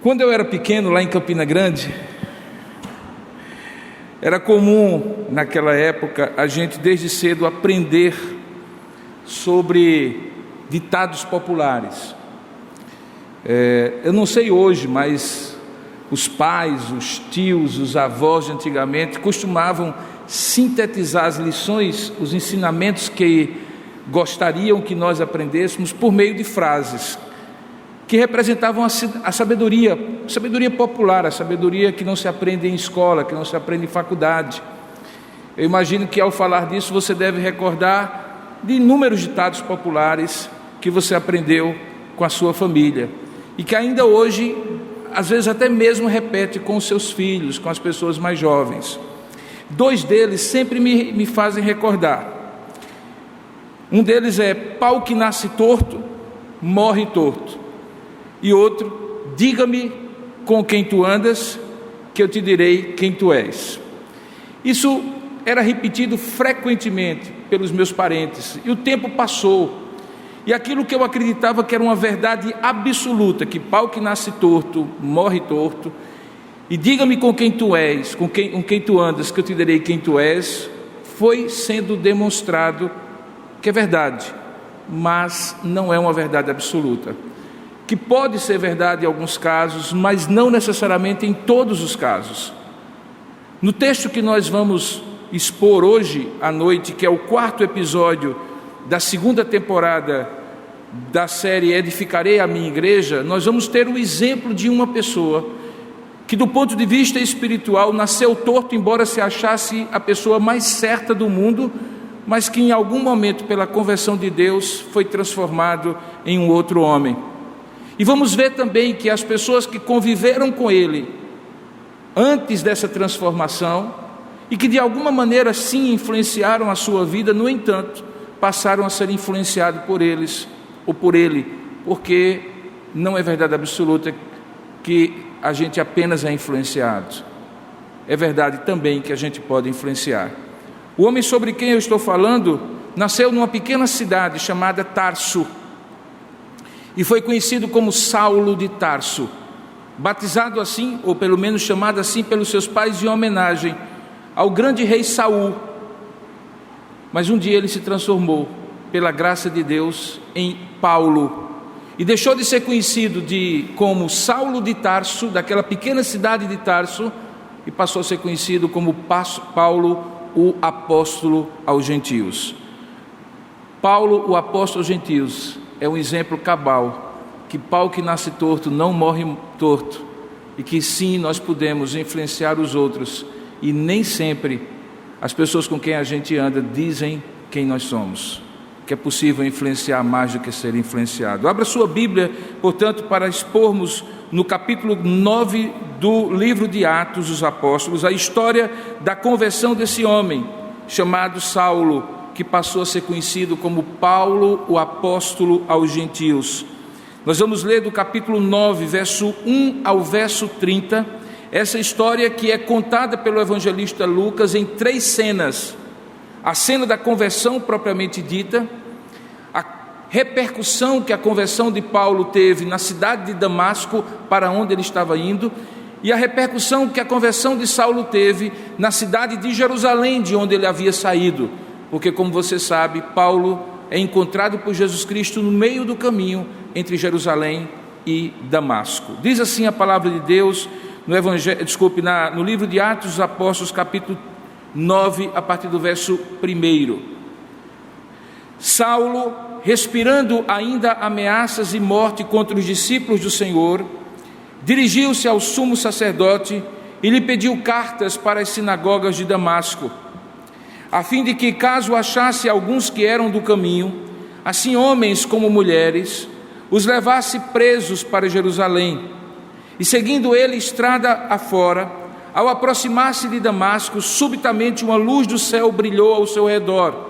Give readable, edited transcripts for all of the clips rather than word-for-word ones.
Quando eu era pequeno, lá em Campina Grande, era comum naquela época a gente desde cedo aprender sobre ditados populares. Eu não sei hoje, mas os pais, os tios, os avós de antigamente costumavam sintetizar as lições, os ensinamentos que gostariam que nós aprendêssemos por meio de frases que representavam a sabedoria popular, a sabedoria que não se aprende em escola, que não se aprende em faculdade. Eu imagino que ao falar disso você deve recordar de inúmeros ditados populares que você aprendeu com a sua família e que ainda hoje, às vezes até mesmo repete com os seus filhos, com as pessoas mais jovens. Dois deles sempre me fazem recordar. Um deles é: pau que nasce torto, morre torto. E outro: diga-me com quem tu andas, que eu te direi quem tu és. Isso era repetido frequentemente pelos meus parentes, e o tempo passou, e aquilo que eu acreditava que era uma verdade absoluta, que pau que nasce torto, morre torto, e diga-me com quem tu és, com quem tu andas, que eu te direi quem tu és, foi sendo demonstrado que é verdade, mas não é uma verdade absoluta, que pode ser verdade em alguns casos, mas não necessariamente em todos os casos. No texto que nós vamos expor hoje à noite, que é o 4º episódio da 2ª temporada da série Edificarei a Minha Igreja, nós vamos ter o exemplo de uma pessoa que, do ponto de vista espiritual, nasceu torto, embora se achasse a pessoa mais certa do mundo, mas que em algum momento, pela conversão de Deus, foi transformado em um outro homem. E vamos ver também que as pessoas que conviveram com ele antes dessa transformação e que de alguma maneira sim influenciaram a sua vida, no entanto, passaram a ser influenciados por eles ou por ele, porque não é verdade absoluta que a gente apenas é influenciado. É verdade também que a gente pode influenciar. O homem sobre quem eu estou falando nasceu numa pequena cidade chamada Tarso, e foi conhecido como Saulo de Tarso, batizado assim, ou pelo menos chamado assim pelos seus pais, em homenagem ao grande rei Saul. Mas um dia ele se transformou, pela graça de Deus, em Paulo, e deixou de ser conhecido como Saulo de Tarso, daquela pequena cidade de Tarso, e passou a ser conhecido como Paulo, o apóstolo aos gentios. Paulo, o apóstolo aos gentios, é um exemplo cabal, que pau que nasce torto não morre torto, e que sim, nós podemos influenciar os outros, e nem sempre as pessoas com quem a gente anda dizem quem nós somos, que é possível influenciar mais do que ser influenciado. Abra sua Bíblia, portanto, para expormos no capítulo 9 do livro de Atos dos Apóstolos a história da conversão desse homem chamado Saulo, que passou a ser conhecido como Paulo, o apóstolo aos gentios. Nós vamos ler do capítulo 9, verso 1 ao verso 30, essa história que é contada pelo evangelista Lucas em 3 cenas. A cena da conversão propriamente dita, a repercussão que a conversão de Paulo teve na cidade de Damasco, para onde ele estava indo, e a repercussão que a conversão de Saulo teve na cidade de Jerusalém, de onde ele havia saído. Porque, como você sabe, Paulo é encontrado por Jesus Cristo no meio do caminho entre Jerusalém e Damasco. Diz assim a palavra de Deus no livro de Atos dos Apóstolos, capítulo 9, a partir do verso 1. Saulo, respirando ainda ameaças e morte contra os discípulos do Senhor, dirigiu-se ao sumo sacerdote e lhe pediu cartas para as sinagogas de Damasco, a fim de que, caso achasse alguns que eram do caminho, assim homens como mulheres, os levasse presos para Jerusalém. E seguindo ele estrada afora, ao aproximar-se de Damasco, subitamente uma luz do céu brilhou ao seu redor,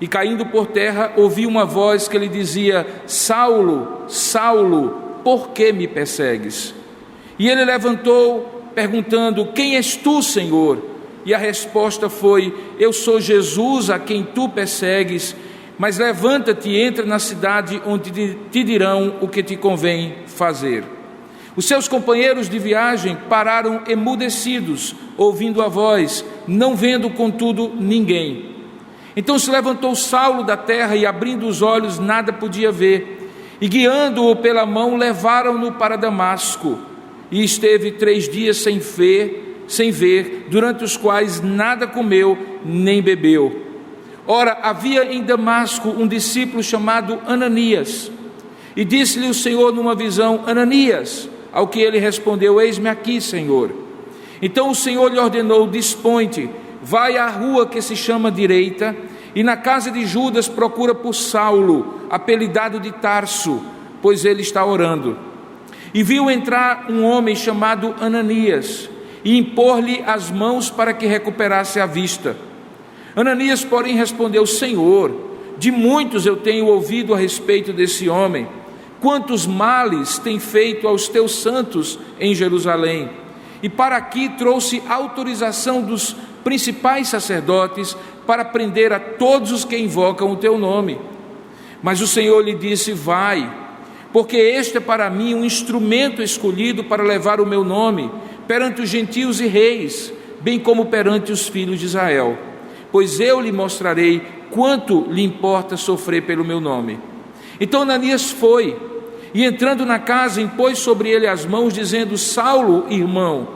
e caindo por terra, ouviu uma voz que lhe dizia: Saulo, Saulo, por que me persegues? E ele levantou, perguntando: quem és tu, Senhor? E a resposta foi: eu sou Jesus a quem tu persegues, mas levanta-te e entra na cidade onde te dirão o que te convém fazer. Os seus companheiros de viagem pararam emudecidos, ouvindo a voz, não vendo, contudo, ninguém. Então se levantou Saulo da terra e, abrindo os olhos, nada podia ver. E, guiando-o pela mão, levaram-no para Damasco. E esteve 3 dias sem ver, durante os quais nada comeu nem bebeu. Ora, havia em Damasco um discípulo chamado Ananias. E disse-lhe o Senhor numa visão: Ananias. Ao que ele respondeu: Eis-me aqui, Senhor. Então o Senhor lhe ordenou: Dispõe-te, vai à rua que se chama Direita, e na casa de Judas procura por Saulo, apelidado de Tarso, pois ele está orando. E viu entrar um homem chamado Ananias, e impor-lhe as mãos para que recuperasse a vista. Ananias, porém, respondeu: Senhor, de muitos eu tenho ouvido a respeito desse homem, quantos males tem feito aos teus santos em Jerusalém. E para aqui trouxe autorização dos principais sacerdotes para prender a todos os que invocam o teu nome. Mas o Senhor lhe disse: Vai, porque este é para mim um instrumento escolhido para levar o meu nome perante os gentios e reis, bem como perante os filhos de Israel. Pois eu lhe mostrarei quanto lhe importa sofrer pelo meu nome. Então Ananias foi, e entrando na casa, impôs sobre ele as mãos, dizendo: Saulo, irmão,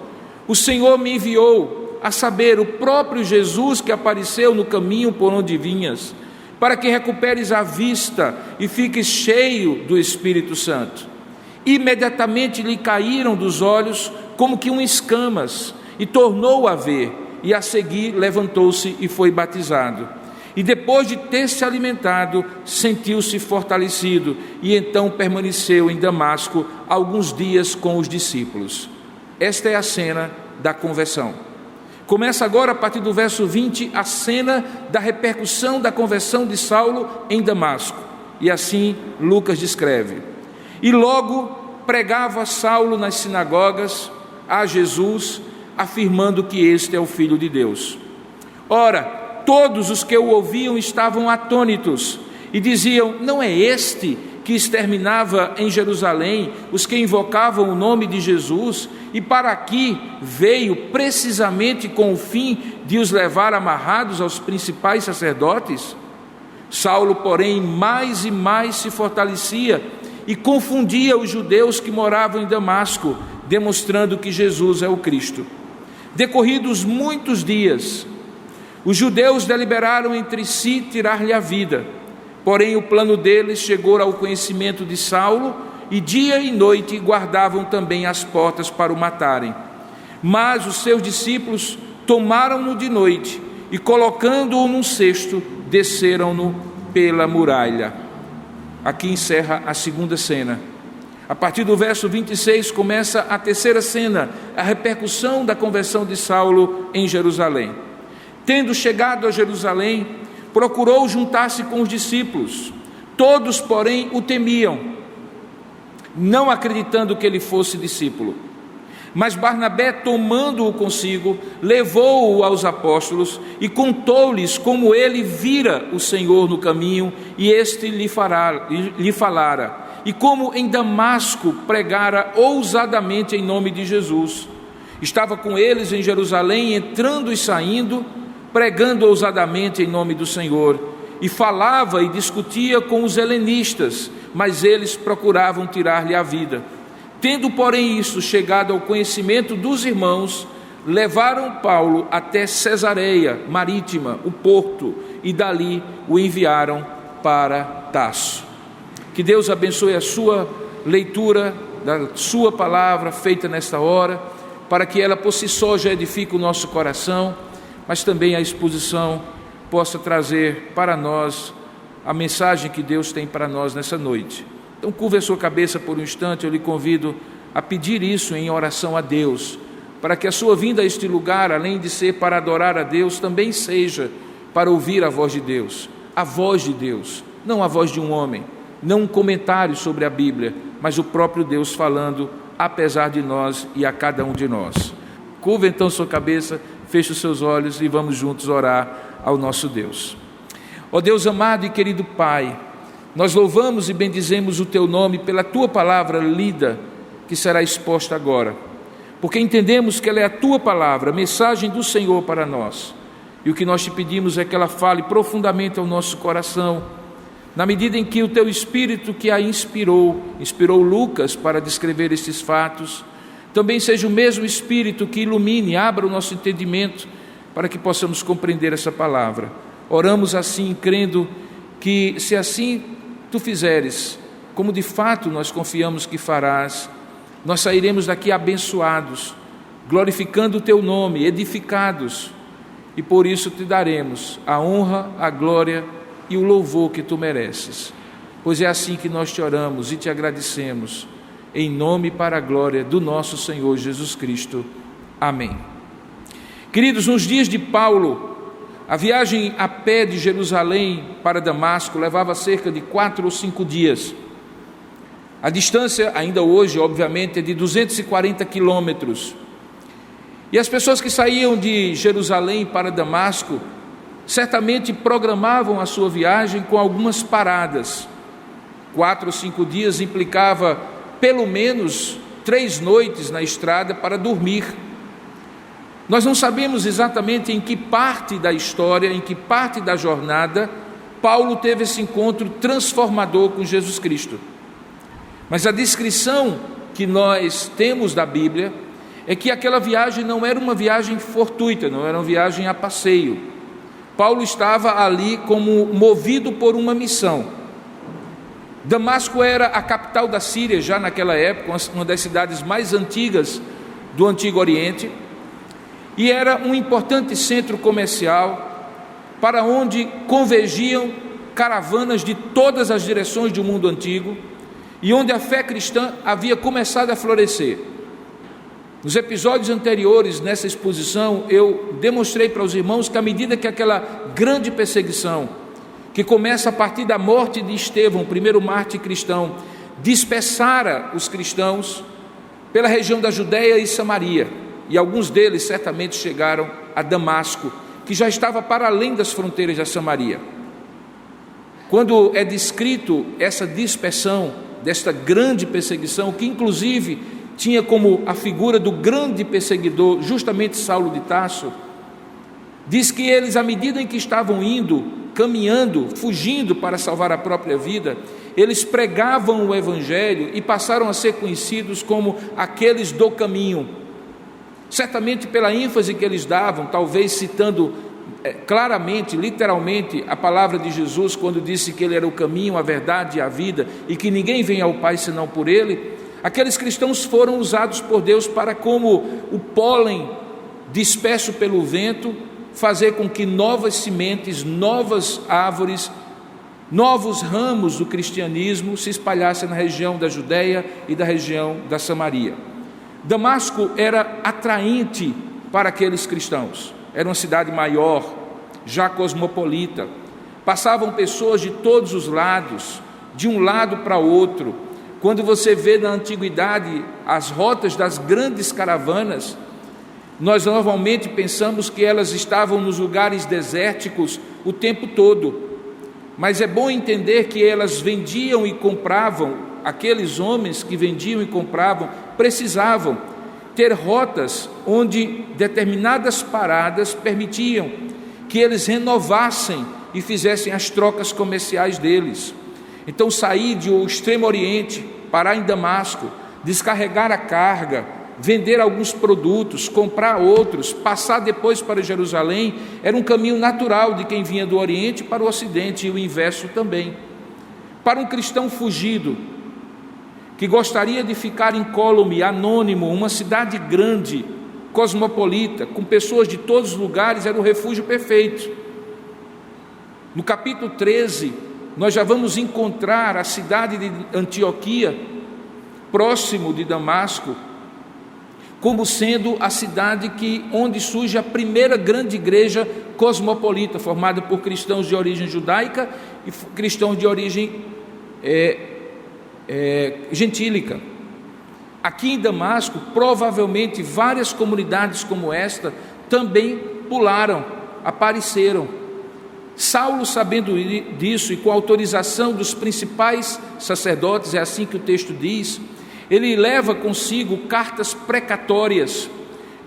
o Senhor me enviou, a saber, o próprio Jesus que apareceu no caminho por onde vinhas, para que recuperes a vista e fiques cheio do Espírito Santo. Imediatamente lhe caíram dos olhos como que escamas, e tornou a ver, e a seguir levantou-se e foi batizado. E depois de ter se alimentado, sentiu-se fortalecido, e então permaneceu em Damasco alguns dias com os discípulos. Esta é a cena da conversão. Começa agora, a partir do verso 20, a cena da repercussão da conversão de Saulo em Damasco. E assim Lucas descreve: E logo pregava Saulo nas sinagogas a Jesus, afirmando que este é o Filho de Deus. Ora, todos os que o ouviam estavam atônitos e diziam: Não é este que exterminava em Jerusalém os que invocavam o nome de Jesus, e para aqui veio precisamente com o fim de os levar amarrados aos principais sacerdotes? Saulo, porém, mais e mais se fortalecia e confundia os judeus que moravam em Damasco, demonstrando que Jesus é o Cristo. Decorridos muitos dias, os judeus deliberaram entre si tirar-lhe a vida. Porém, o plano deles chegou ao conhecimento de Saulo, e dia e noite guardavam também as portas para o matarem. Mas os seus discípulos tomaram-no de noite e, colocando-o num cesto, desceram-no pela muralha. Aqui encerra a segunda cena. A partir do verso 26 começa a terceira cena, a repercussão da conversão de Saulo em Jerusalém. Tendo chegado a Jerusalém, procurou juntar-se com os discípulos. Todos, porém, o temiam, não acreditando que ele fosse discípulo. Mas Barnabé, tomando-o consigo, levou-o aos apóstolos e contou-lhes como ele vira o Senhor no caminho e este lhe falara, e como em Damasco pregara ousadamente em nome de Jesus. Estava com eles em Jerusalém, entrando e saindo, pregando ousadamente em nome do Senhor, e falava e discutia com os helenistas, mas eles procuravam tirar-lhe a vida. Tendo, porém, isso chegado ao conhecimento dos irmãos, levaram Paulo até Cesareia Marítima, o porto, e dali o enviaram para Tarso. Que Deus abençoe a sua leitura da sua palavra feita nesta hora, para que ela por si só já edifique o nosso coração, mas também a exposição possa trazer para nós a mensagem que Deus tem para nós nessa noite. Então, curva a sua cabeça por um instante, eu lhe convido a pedir isso em oração a Deus, para que a sua vinda a este lugar, além de ser para adorar a Deus, também seja para ouvir a voz de Deus, não a voz de um homem, não um comentário sobre a Bíblia, mas o próprio Deus falando, apesar de nós e a cada um de nós. Curva então sua cabeça, feche os seus olhos e vamos juntos orar ao nosso Deus. Ó Deus amado e querido Pai, nós louvamos e bendizemos o Teu nome pela Tua palavra lida que será exposta agora, porque entendemos que ela é a Tua palavra, a mensagem do Senhor para nós. E o que nós te pedimos é que ela fale profundamente ao nosso coração, na medida em que o Teu Espírito que a inspirou Lucas para descrever estes fatos, também seja o mesmo Espírito que ilumine, abra o nosso entendimento, para que possamos compreender essa palavra. Oramos assim, crendo que, se assim Tu fizeres, como de fato nós confiamos que farás, nós sairemos daqui abençoados, glorificando o Teu nome, edificados, e por isso Te daremos a honra, a glória e o louvor que Tu mereces. Pois é assim que nós Te oramos e Te agradecemos, em nome e para a glória do nosso Senhor Jesus Cristo. Amém. Queridos, nos dias de Paulo, a viagem a pé de Jerusalém para Damasco levava cerca de 4 ou 5 dias. A distância, ainda hoje, obviamente, é de 240 quilômetros. E as pessoas que saíam de Jerusalém para Damasco, certamente programavam a sua viagem com algumas paradas. 4 ou 5 dias implicava pelo menos 3 noites na estrada para dormir. Nós não sabemos exatamente em que parte da história, em que parte da jornada, Paulo teve esse encontro transformador com Jesus Cristo. Mas a descrição que nós temos da Bíblia é que aquela viagem não era uma viagem fortuita, não era uma viagem a passeio. Paulo estava ali como movido por uma missão. Damasco era a capital da Síria já naquela época, uma das cidades mais antigas do Antigo Oriente, e era um importante centro comercial para onde convergiam caravanas de todas as direções do mundo antigo e onde a fé cristã havia começado a florescer. Nos episódios anteriores nessa exposição, eu demonstrei para os irmãos que à medida que aquela grande perseguição, que começa a partir da morte de Estevão, o primeiro mártir cristão, dispersara os cristãos pela região da Judéia e Samaria, e alguns deles certamente chegaram a Damasco, que já estava para além das fronteiras da Samaria. Quando é descrito essa dispersão, desta grande perseguição, que inclusive tinha como a figura do grande perseguidor, justamente Saulo de Tarso, diz que eles, à medida em que estavam indo, caminhando, fugindo para salvar a própria vida, eles pregavam o Evangelho e passaram a ser conhecidos como aqueles do caminho. Certamente pela ênfase que eles davam, talvez citando claramente, literalmente, a palavra de Jesus, quando disse que Ele era o caminho, a verdade e a vida, e que ninguém vem ao Pai senão por Ele, aqueles cristãos foram usados por Deus para, como o pólen disperso pelo vento, fazer com que novas sementes, novas árvores, novos ramos do cristianismo se espalhassem na região da Judéia e da região da Samaria. Damasco era atraente para aqueles cristãos, era uma cidade maior, já cosmopolita, passavam pessoas de todos os lados, de um lado para outro. Quando você vê na antiguidade as rotas das grandes caravanas, nós normalmente pensamos que elas estavam nos lugares desérticos o tempo todo, mas é bom entender que elas vendiam e compravam. Aqueles homens que vendiam e compravam precisavam ter rotas onde determinadas paradas permitiam que eles renovassem e fizessem as trocas comerciais deles. Então, sair do Extremo Oriente, parar em Damasco, descarregar a carga, vender alguns produtos, comprar outros, passar depois para Jerusalém, era um caminho natural de quem vinha do Oriente para o Ocidente, e o inverso também. Para um cristão fugido, que gostaria de ficar incólume, anônimo, uma cidade grande, cosmopolita, com pessoas de todos os lugares, era o refúgio perfeito. No capítulo 13, nós já vamos encontrar a cidade de Antioquia, próximo de Damasco, como sendo a cidade onde surge a primeira grande igreja cosmopolita, formada por cristãos de origem judaica e cristãos de origem gentílica. Aqui em Damasco, provavelmente várias comunidades como esta também pularam, apareceram. Saulo, sabendo disso e com autorização dos principais sacerdotes, é assim que o texto diz, Ele leva consigo cartas precatórias,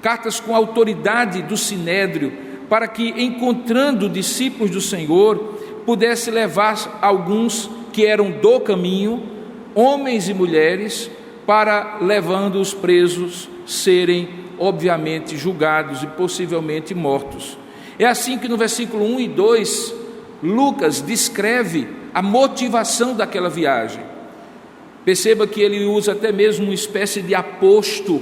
cartas com autoridade do Sinédrio, para que, encontrando discípulos do Senhor, pudesse levar alguns que eram do caminho, homens e mulheres, para, levando os presos, serem obviamente julgados e possivelmente mortos. É assim que no versículo 1 e 2, Lucas descreve a motivação daquela viagem. Perceba que ele usa até mesmo uma espécie de aposto,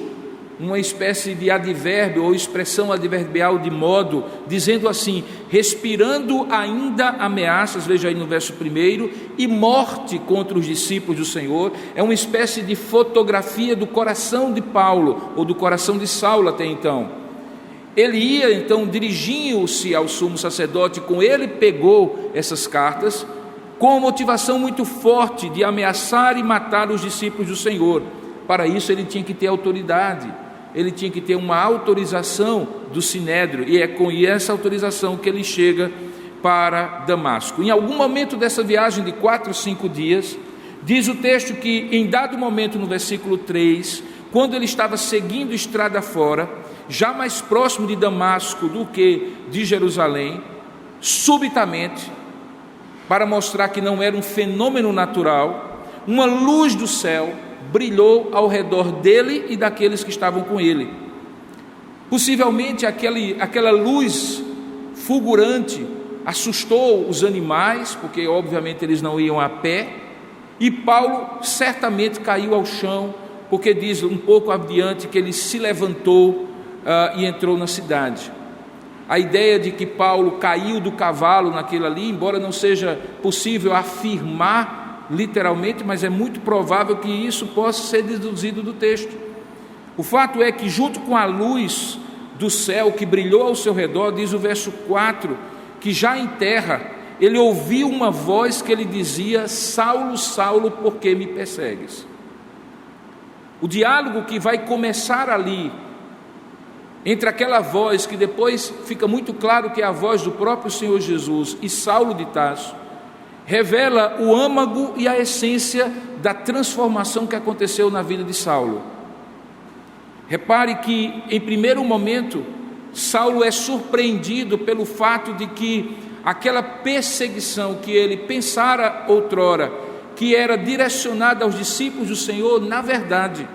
uma espécie de advérbio ou expressão adverbial de modo, dizendo assim: respirando ainda ameaças, veja aí no verso 1, e morte contra os discípulos do Senhor. É uma espécie de fotografia do coração de Paulo, ou do coração de Saulo até então. Ele ia então, dirigindo-se ao sumo sacerdote, com ele pegou essas cartas, com uma motivação muito forte de ameaçar e matar os discípulos do Senhor. Para isso ele tinha que ter autoridade, ele tinha que ter uma autorização do Sinédrio, e é com essa autorização que ele chega para Damasco. Em algum momento dessa viagem de 4 ou 5 dias, diz o texto que em dado momento, no versículo 3, quando ele estava seguindo estrada fora, já mais próximo de Damasco do que de Jerusalém, subitamente, para mostrar que não era um fenômeno natural, uma luz do céu brilhou ao redor dele e daqueles que estavam com ele. Possivelmente aquela luz fulgurante assustou os animais, porque obviamente eles não iam a pé, e Paulo certamente caiu ao chão, porque diz um pouco adiante que ele se levantou e entrou na cidade. A ideia de que Paulo caiu do cavalo naquilo ali, embora não seja possível afirmar literalmente, mas é muito provável que isso possa ser deduzido do texto. O fato é que, junto com a luz do céu que brilhou ao seu redor, diz o verso 4, que já em terra ele ouviu uma voz que lhe dizia: Saulo, Saulo, por que me persegues? O diálogo que vai começar ali, entre aquela voz, que depois fica muito claro que é a voz do próprio Senhor Jesus, e Saulo de Tarso, revela o âmago e a essência da transformação que aconteceu na vida de Saulo. Repare que, em primeiro momento, Saulo é surpreendido pelo fato de que aquela perseguição que ele pensara outrora, que era direcionada aos discípulos do Senhor, na verdade,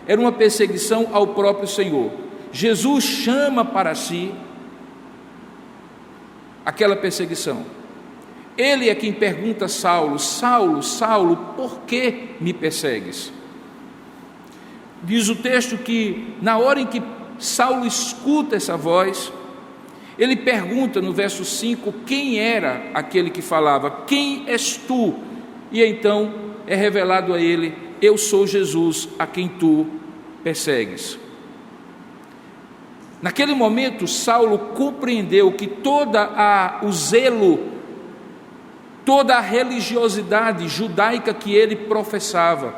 era uma perseguição ao próprio Senhor. Jesus chama para si aquela perseguição. Ele é quem pergunta a Saulo: Saulo, Saulo, por que me persegues? Diz o texto que na hora em que Saulo escuta essa voz, ele pergunta no verso 5 quem era aquele que falava: quem és tu? E então é revelado a ele: eu sou Jesus a quem tu persegues. Naquele momento, Saulo compreendeu que o zelo, toda a religiosidade judaica que ele professava,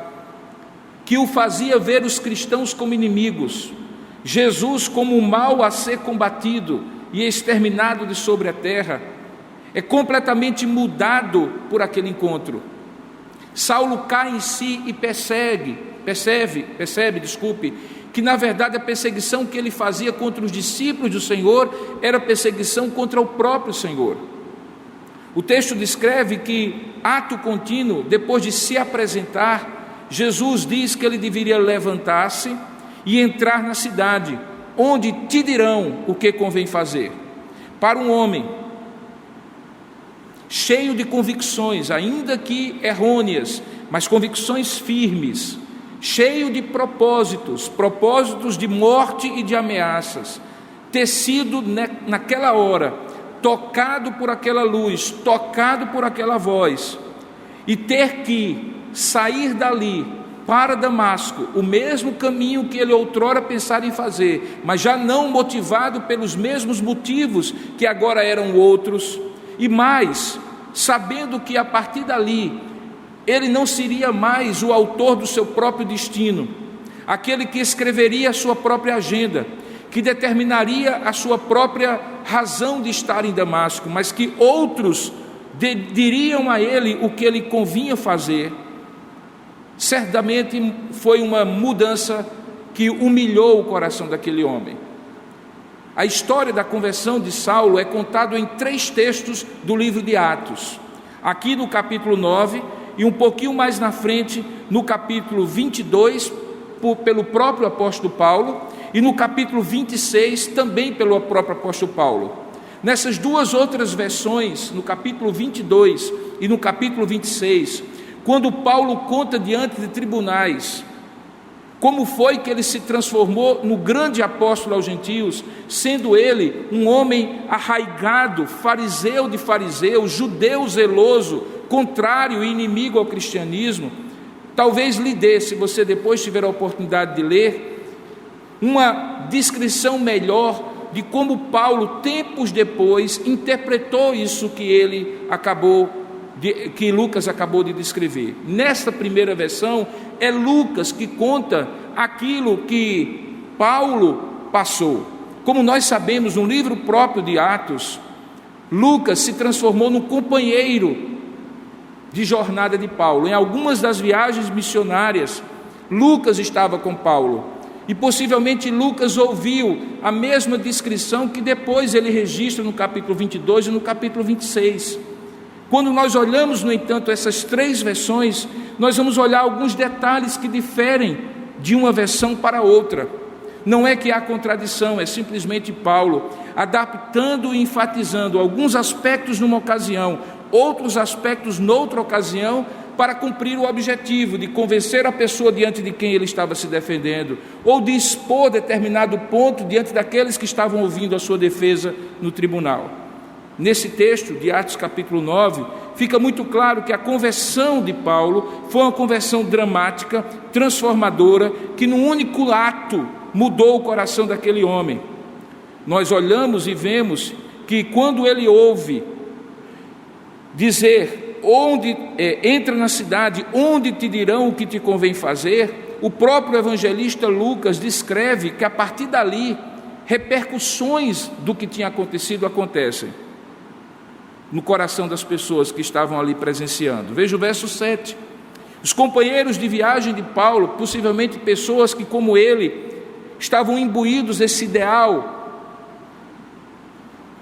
que o fazia ver os cristãos como inimigos, Jesus como um mal a ser combatido e exterminado de sobre a terra, é completamente mudado por aquele encontro. Saulo cai em si e percebe, que na verdade a perseguição que ele fazia contra os discípulos do Senhor era perseguição contra o próprio Senhor. O texto descreve que, ato contínuo, depois de se apresentar, Jesus diz que ele deveria levantar-se e entrar na cidade, onde te dirão o que convém fazer. Para um homem cheio de convicções, ainda que errôneas, mas convicções firmes, cheio de propósitos de morte e de ameaças, ter sido naquela hora tocado por aquela luz, tocado por aquela voz, e ter que sair dali para Damasco, o mesmo caminho que ele outrora pensara em fazer, mas já não motivado pelos mesmos motivos que agora eram outros, e mais, sabendo que a partir dali ele não seria mais o autor do seu próprio destino, aquele que escreveria a sua própria agenda, que determinaria a sua própria razão de estar em Damasco, mas que outros diriam a ele o que ele convinha fazer. certamente foi uma mudança que humilhou o coração daquele homem. A história da conversão de Saulo é contada em 3 textos do livro de Atos. Aqui no capítulo 9 e um pouquinho mais na frente, no capítulo 22, pelo próprio apóstolo Paulo, e no capítulo 26, também pelo próprio apóstolo Paulo. Nessas 2 outras versões, no capítulo 22 e no capítulo 26, quando Paulo conta diante de tribunais como foi que ele se transformou no grande apóstolo aos gentios, sendo ele um homem arraigado, fariseu de fariseus, judeu zeloso, contrário e inimigo ao cristianismo, talvez lhe dê, se você depois tiver a oportunidade de ler, uma descrição melhor de como Paulo, tempos depois, interpretou isso que Lucas acabou de descrever. Nesta primeira versão, é Lucas que conta aquilo que Paulo passou. Como nós sabemos, no livro próprio de Atos, Lucas se transformou num companheiro de jornada de Paulo. Em algumas das viagens missionárias, Lucas estava com Paulo. E possivelmente Lucas ouviu a mesma descrição que depois ele registra no capítulo 22 e no capítulo 26. Quando nós olhamos, no entanto, essas 3 versões, nós vamos olhar alguns detalhes que diferem de uma versão para outra. Não é que há contradição, é simplesmente Paulo adaptando e enfatizando alguns aspectos numa ocasião, outros aspectos noutra ocasião, para cumprir o objetivo de convencer a pessoa diante de quem ele estava se defendendo, ou de expor determinado ponto diante daqueles que estavam ouvindo a sua defesa no tribunal. Nesse texto de Atos capítulo 9, fica muito claro que a conversão de Paulo foi uma conversão dramática, transformadora, que num único ato mudou o coração daquele homem. Nós olhamos e vemos que quando ele ouve dizer, entra na cidade, onde te dirão o que te convém fazer, o próprio evangelista Lucas descreve que a partir dali, repercussões do que tinha acontecido acontecem no coração das pessoas que estavam ali presenciando. Veja o verso 7. Os companheiros de viagem de Paulo, possivelmente pessoas que, como ele, estavam imbuídos desse ideal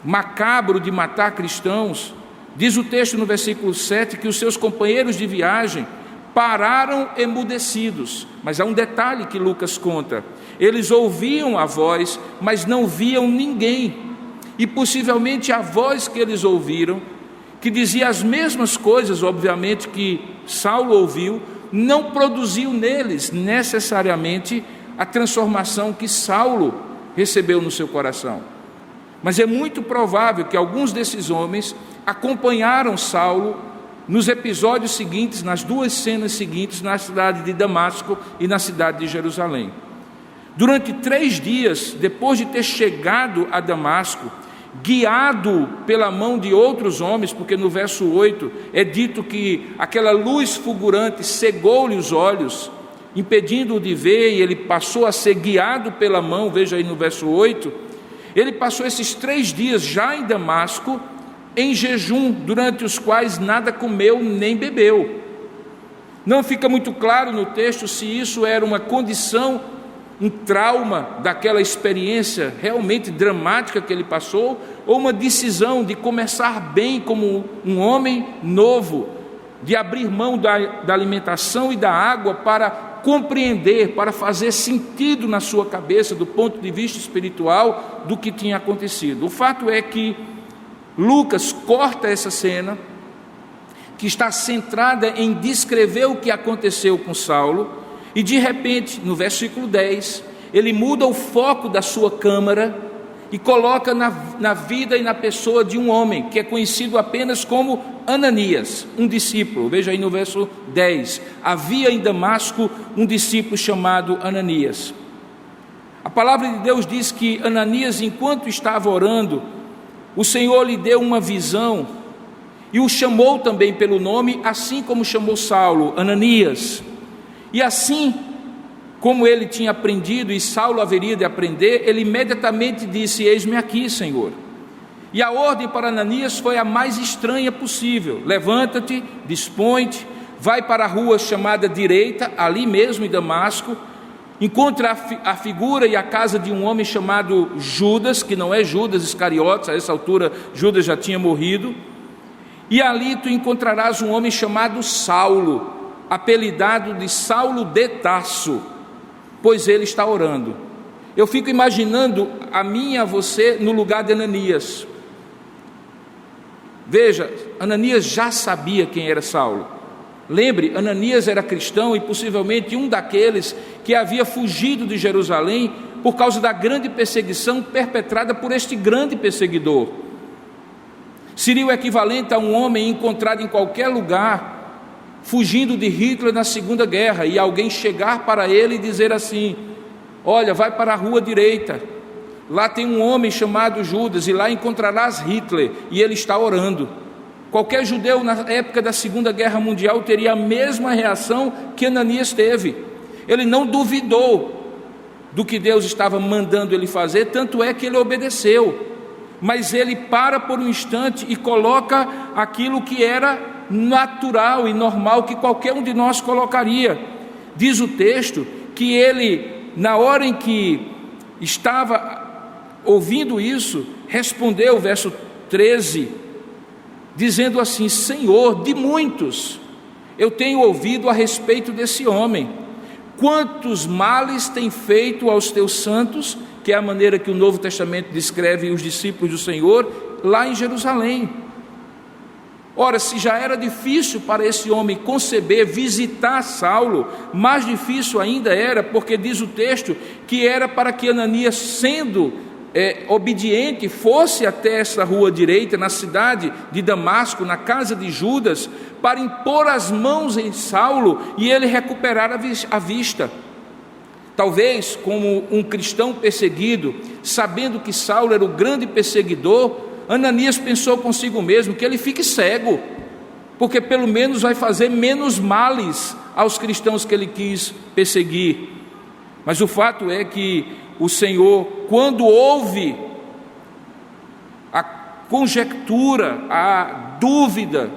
macabro de matar cristãos, diz o texto no versículo 7 que os seus companheiros de viagem pararam emudecidos. Mas há um detalhe que Lucas conta: eles ouviam a voz, mas não viam ninguém. E possivelmente a voz que eles ouviram, que dizia as mesmas coisas, obviamente, que Saulo ouviu, não produziu neles necessariamente a transformação que Saulo recebeu no seu coração. Mas é muito provável que alguns desses homens acompanharam Saulo nos episódios seguintes, nas 2 cenas seguintes, na cidade de Damasco e na cidade de Jerusalém. Durante 3 dias, depois de ter chegado a Damasco, guiado pela mão de outros homens, porque no verso 8 é dito que aquela luz fulgurante cegou-lhe os olhos, impedindo-o de ver, e ele passou a ser guiado pela mão. Veja aí no verso 8, ele passou esses 3 dias já em Damasco, em jejum, durante os quais nada comeu nem bebeu. Não fica muito claro no texto se isso era uma condição, um trauma daquela experiência realmente dramática que ele passou, ou uma decisão de começar bem como um homem novo, de abrir mão da alimentação e da água para compreender, para fazer sentido na sua cabeça, do ponto de vista espiritual, do que tinha acontecido. O fato é que Lucas corta essa cena, que está centrada em descrever o que aconteceu com Saulo, e de repente, no versículo 10, ele muda o foco da sua câmara e coloca na vida e na pessoa de um homem, que é conhecido apenas como Ananias, um discípulo. Veja aí no verso 10, havia em Damasco um discípulo chamado Ananias. A palavra de Deus diz que Ananias, enquanto estava orando, o Senhor lhe deu uma visão, e o chamou também pelo nome, assim como chamou Saulo, Ananias. E assim como ele tinha aprendido, e Saulo haveria de aprender, ele imediatamente disse: eis-me aqui, Senhor. E a ordem para Ananias foi a mais estranha possível: levanta-te, dispõe-te, vai para a rua chamada direita, ali mesmo em Damasco, encontra a figura e a casa de um homem chamado Judas, que não é Judas Iscariotes, a essa altura Judas já tinha morrido, e ali tu encontrarás um homem chamado Saulo, apelidado de Saulo de Tarso, pois ele está orando. Eu fico imaginando a mim e a você no lugar de Ananias. Veja, Ananias já sabia quem era Saulo. Lembre, Ananias era cristão e possivelmente um daqueles que havia fugido de Jerusalém por causa da grande perseguição perpetrada por este grande perseguidor. Seria o equivalente a um homem encontrado em qualquer lugar, fugindo de Hitler na Segunda Guerra, e alguém chegar para ele e dizer assim: olha, vai para a rua direita, lá tem um homem chamado Judas, e lá encontrarás Hitler, e ele está orando. Qualquer judeu na época da Segunda Guerra Mundial teria a mesma reação que Ananias teve. Ele não duvidou do que Deus estava mandando ele fazer, tanto é que ele obedeceu. Mas ele para por um instante e coloca aquilo que era natural e normal, que qualquer um de nós colocaria. Diz o texto que ele, na hora em que estava ouvindo isso, respondeu, verso 13, dizendo assim: Senhor, de muitos eu tenho ouvido a respeito desse homem, quantos males tem feito aos teus santos, que é a maneira que o Novo Testamento descreve os discípulos do Senhor, lá em Jerusalém. Ora, se já era difícil para esse homem conceber, visitar Saulo, mais difícil ainda era, porque diz o texto que era para que Ananias, sendo obediente, fosse até essa rua direita, na cidade de Damasco, na casa de Judas, para impor as mãos em Saulo e ele recuperar a vista. Talvez, como um cristão perseguido, sabendo que Saulo era o grande perseguidor, Ananias pensou consigo mesmo que ele fique cego, porque pelo menos vai fazer menos males aos cristãos que ele quis perseguir. Mas o fato é que o Senhor, quando ouve a conjectura, a dúvida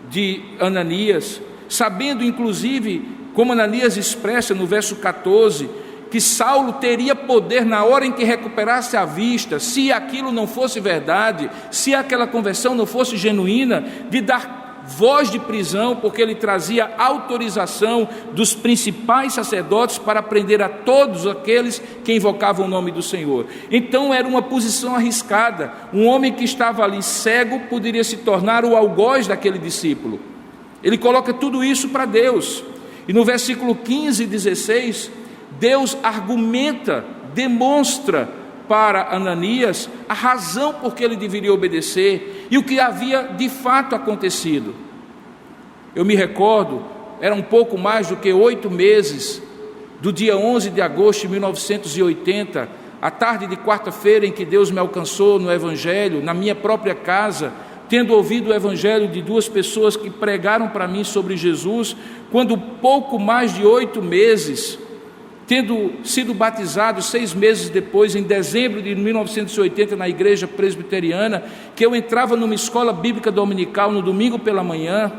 de Ananias, sabendo inclusive, como Ananias expressa no verso 14, que Saulo teria poder na hora em que recuperasse a vista, se aquilo não fosse verdade, se aquela conversão não fosse genuína, de dar voz de prisão, porque ele trazia autorização dos principais sacerdotes para prender a todos aqueles que invocavam o nome do Senhor. Então era uma posição arriscada. Um homem que estava ali cego poderia se tornar o algoz daquele discípulo. Ele coloca tudo isso para Deus, e no versículo 15 e 16, Deus argumenta, demonstra para Ananias a razão por que ele deveria obedecer e o que havia de fato acontecido. Eu me recordo, era um pouco mais do que 8 meses do dia 11 de agosto de 1980, a tarde de quarta-feira em que Deus me alcançou no Evangelho, na minha própria casa, tendo ouvido o Evangelho de 2 pessoas que pregaram para mim sobre Jesus, quando pouco mais de 8 meses, tendo sido batizado 6 meses depois, em dezembro de 1980, na igreja presbiteriana, que eu entrava numa escola bíblica dominical no domingo pela manhã,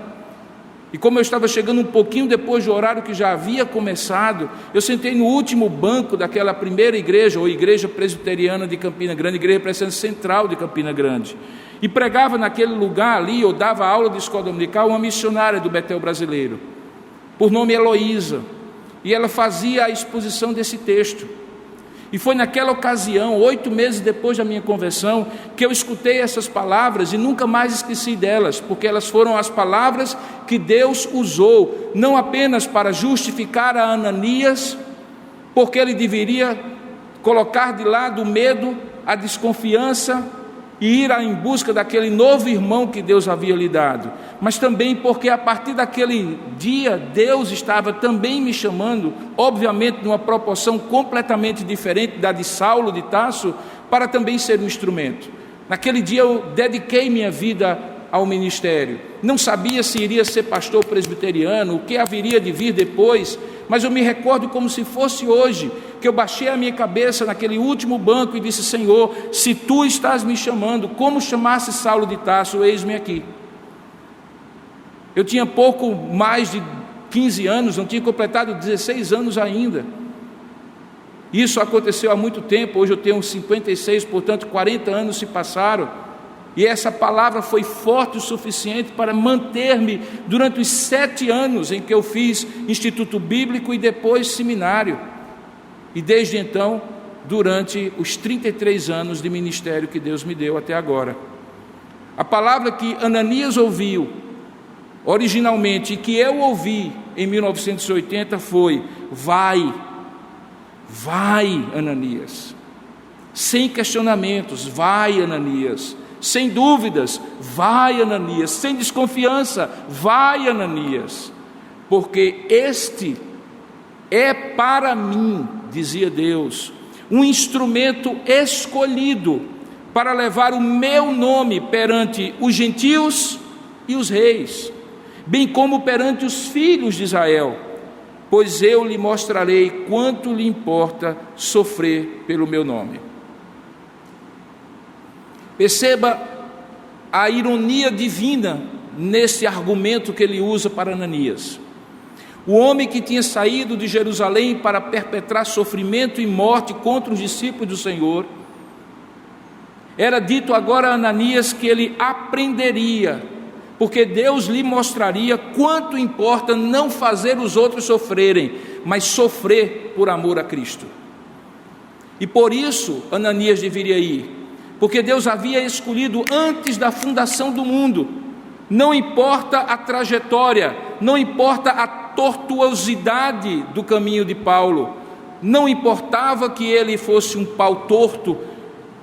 e como eu estava chegando um pouquinho depois do horário que já havia começado, eu sentei no último banco daquela primeira igreja, ou igreja presbiteriana de Campina Grande, igreja presbiteriana central de Campina Grande, e pregava naquele lugar ali, ou dava aula de escola dominical, uma missionária do Betel brasileiro, por nome Heloísa, e ela fazia a exposição desse texto. E foi naquela ocasião, 8 meses depois da minha conversão, que eu escutei essas palavras e nunca mais esqueci delas, porque elas foram as palavras que Deus usou, não apenas para justificar a Ananias, porque ele deveria colocar de lado o medo, a desconfiança, e ir em busca daquele novo irmão que Deus havia lhe dado, mas também porque a partir daquele dia Deus estava também me chamando, obviamente numa proporção completamente diferente da de Saulo de Tarso, para também ser um instrumento. Naquele dia eu dediquei minha vida ao ministério, não sabia se iria ser pastor presbiteriano, o que haveria de vir depois, mas eu me recordo como se fosse hoje, que eu baixei a minha cabeça naquele último banco e disse: Senhor, se Tu estás me chamando, como chamasse Saulo de Tarso, eis-me aqui. Eu tinha pouco mais de 15 anos, não tinha completado 16 anos ainda. Isso aconteceu há muito tempo, hoje eu tenho 56, portanto 40 anos se passaram, e essa palavra foi forte o suficiente para manter-me durante os 7 anos em que eu fiz Instituto Bíblico e depois seminário, e desde então, durante os 33 anos de ministério que Deus me deu até agora. A palavra que Ananias ouviu originalmente, e que eu ouvi em 1980 foi: vai, Ananias, sem questionamentos, vai, Ananias, sem dúvidas, vai, Ananias, sem desconfiança, vai, Ananias, porque este é para mim, dizia Deus, um instrumento escolhido para levar o meu nome perante os gentios e os reis, bem como perante os filhos de Israel, pois eu lhe mostrarei quanto lhe importa sofrer pelo meu nome. Perceba a ironia divina nesse argumento que ele usa para Ananias. O homem que tinha saído de Jerusalém para perpetrar sofrimento e morte contra os discípulos do Senhor, era dito agora a Ananias que ele aprenderia, porque Deus lhe mostraria quanto importa não fazer os outros sofrerem, mas sofrer por amor a Cristo. E por isso Ananias deveria ir, porque Deus havia escolhido antes da fundação do mundo. Não importa a trajetória, não importa a tortuosidade do caminho de Paulo, não importava que ele fosse um pau torto,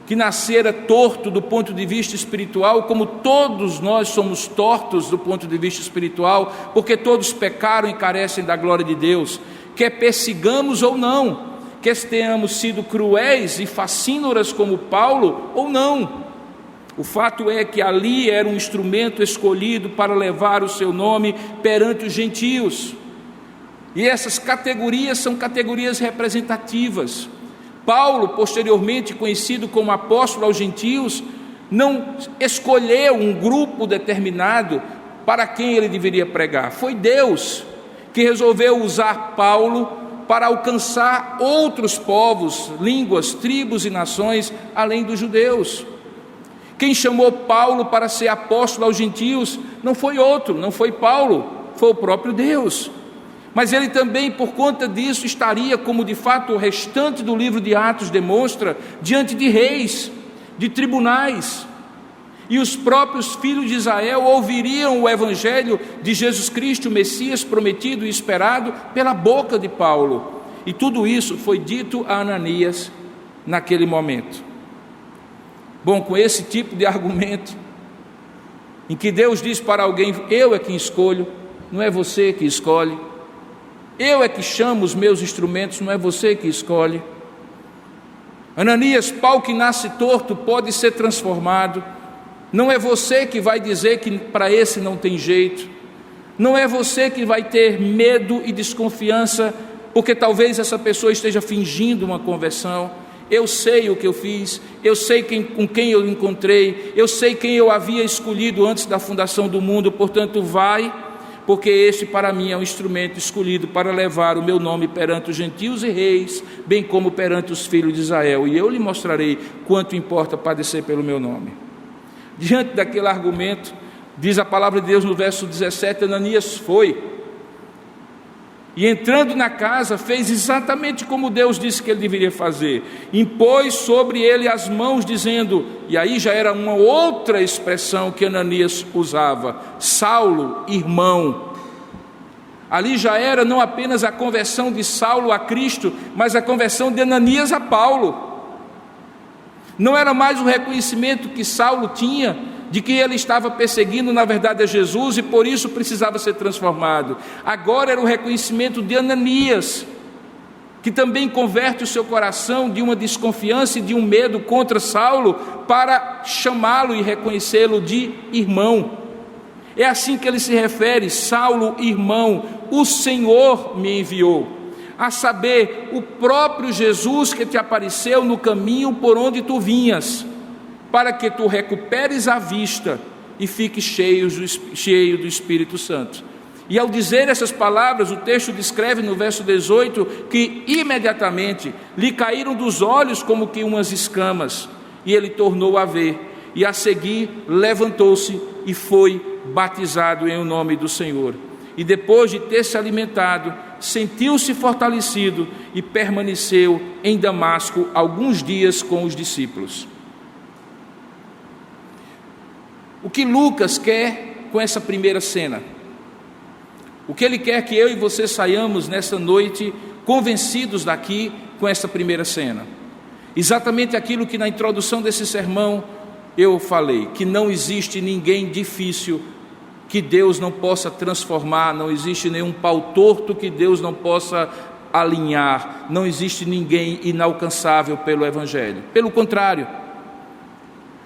que nascera torto do ponto de vista espiritual, como todos nós somos tortos do ponto de vista espiritual, porque todos pecaram e carecem da glória de Deus, quer persigamos ou não, quer tenhamos sido cruéis e facínoras como Paulo ou não. O fato é que ali era um instrumento escolhido para levar o seu nome perante os gentios, e essas categorias são categorias representativas. Paulo, posteriormente conhecido como apóstolo aos gentios, não escolheu um grupo determinado para quem ele deveria pregar. Foi Deus que resolveu usar Paulo para alcançar outros povos, línguas, tribos e nações, além dos judeus. Quem chamou Paulo para ser apóstolo aos gentios não foi outro, não foi Paulo, foi o próprio Deus. Mas ele também, por conta disso, estaria, como de fato o restante do livro de Atos demonstra, diante de reis, de tribunais, e os próprios filhos de Israel ouviriam o evangelho de Jesus Cristo, o Messias prometido e esperado, pela boca de Paulo. E tudo isso foi dito a Ananias naquele momento. Bom, com esse tipo de argumento, em que Deus diz para alguém: eu é quem escolho, não é você que escolhe, eu é que chamo os meus instrumentos, não é você que escolhe. Ananias, pau que nasce torto pode ser transformado, não é você que vai dizer que para esse não tem jeito, não é você que vai ter medo e desconfiança, porque talvez essa pessoa esteja fingindo uma conversão. Eu sei o que eu fiz, eu sei com quem eu encontrei, eu sei quem eu havia escolhido antes da fundação do mundo, portanto vai, porque este para mim é um instrumento escolhido para levar o meu nome perante os gentios e reis, bem como perante os filhos de Israel, e eu lhe mostrarei quanto importa padecer pelo meu nome. Diante daquele argumento, diz a palavra de Deus no verso 17, Ananias foi, e entrando na casa, fez exatamente como Deus disse que ele deveria fazer, impôs sobre ele as mãos, dizendo, e aí já era uma outra expressão que Ananias usava, Saulo, irmão. Ali já era não apenas a conversão de Saulo a Cristo, mas a conversão de Ananias a Paulo. Não era mais o reconhecimento que Saulo tinha de que ele estava perseguindo na verdade a Jesus e por isso precisava ser transformado. Agora era o reconhecimento de Ananias, que também converte o seu coração de uma desconfiança e de um medo contra Saulo para chamá-lo e reconhecê-lo de irmão. É assim que ele se refere: Saulo, irmão, o Senhor me enviou, a saber, o próprio Jesus que te apareceu no caminho por onde tu vinhas, para que tu recuperes a vista e fique cheio do Espírito Santo. E ao dizer essas palavras, o texto descreve no verso 18 que imediatamente lhe caíram dos olhos como que umas escamas, e ele tornou a ver, e a seguir levantou-se e foi batizado em o nome do Senhor. E depois de ter se alimentado, sentiu-se fortalecido e permaneceu em Damasco alguns dias com os discípulos. O que Lucas quer com essa primeira cena? O que ele quer que eu e você saiamos nessa noite convencidos daqui com essa primeira cena? Exatamente aquilo que na introdução desse sermão eu falei, que não existe ninguém difícil que Deus não possa transformar, não existe nenhum pau torto que Deus não possa alinhar, não existe ninguém inalcançável pelo Evangelho. Pelo contrário,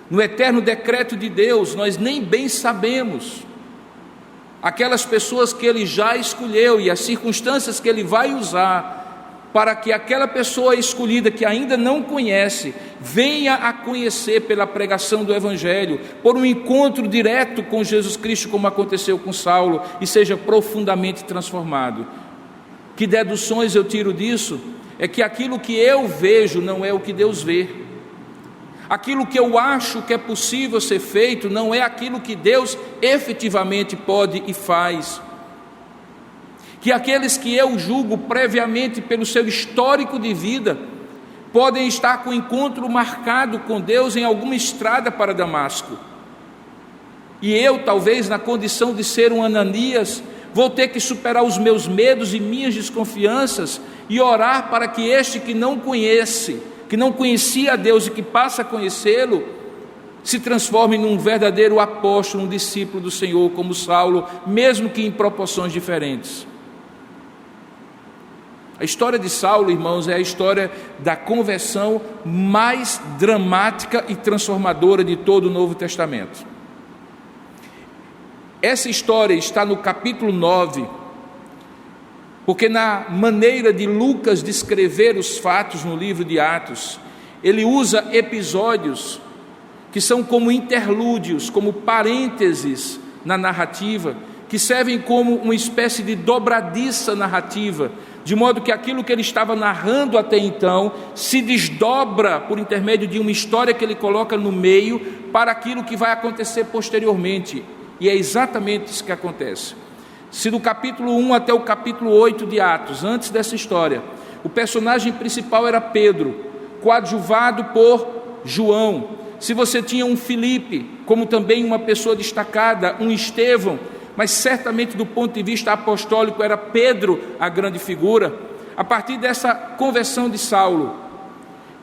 no eterno decreto de Deus, nós nem bem sabemos aquelas pessoas que Ele já escolheu e as circunstâncias que Ele vai usar para que aquela pessoa escolhida que ainda não conhece, venha a conhecer pela pregação do Evangelho, por um encontro direto com Jesus Cristo, como aconteceu com Saulo, e seja profundamente transformado. Que deduções eu tiro disso? É que aquilo que eu vejo não é o que Deus vê. Aquilo que eu acho que é possível ser feito não é aquilo que Deus efetivamente pode e faz. Que aqueles que eu julgo previamente pelo seu histórico de vida podem estar com o encontro marcado com Deus em alguma estrada para Damasco. E eu, talvez na condição de ser um Ananias, vou ter que superar os meus medos e minhas desconfianças e orar para que este que não conhecia a Deus e que passa a conhecê-lo, se transforme num verdadeiro apóstolo, um discípulo do Senhor, como Saulo, mesmo que em proporções diferentes. A história de Saulo, irmãos, é a história da conversão mais dramática e transformadora de todo o Novo Testamento. Essa história está no capítulo 9, porque na maneira de Lucas descrever os fatos no livro de Atos, ele usa episódios que são como interlúdios, como parênteses na narrativa, que servem como uma espécie de dobradiça narrativa, de modo que aquilo que ele estava narrando até então se desdobra por intermédio de uma história que ele coloca no meio para aquilo que vai acontecer posteriormente. E é exatamente isso que acontece. Se do capítulo 1 até o capítulo 8 de Atos, antes dessa história, o personagem principal era Pedro, coadjuvado por João. Se você tinha um Filipe, como também uma pessoa destacada, um Estevão, mas certamente do ponto de vista apostólico era Pedro a grande figura. A partir dessa conversão de Saulo,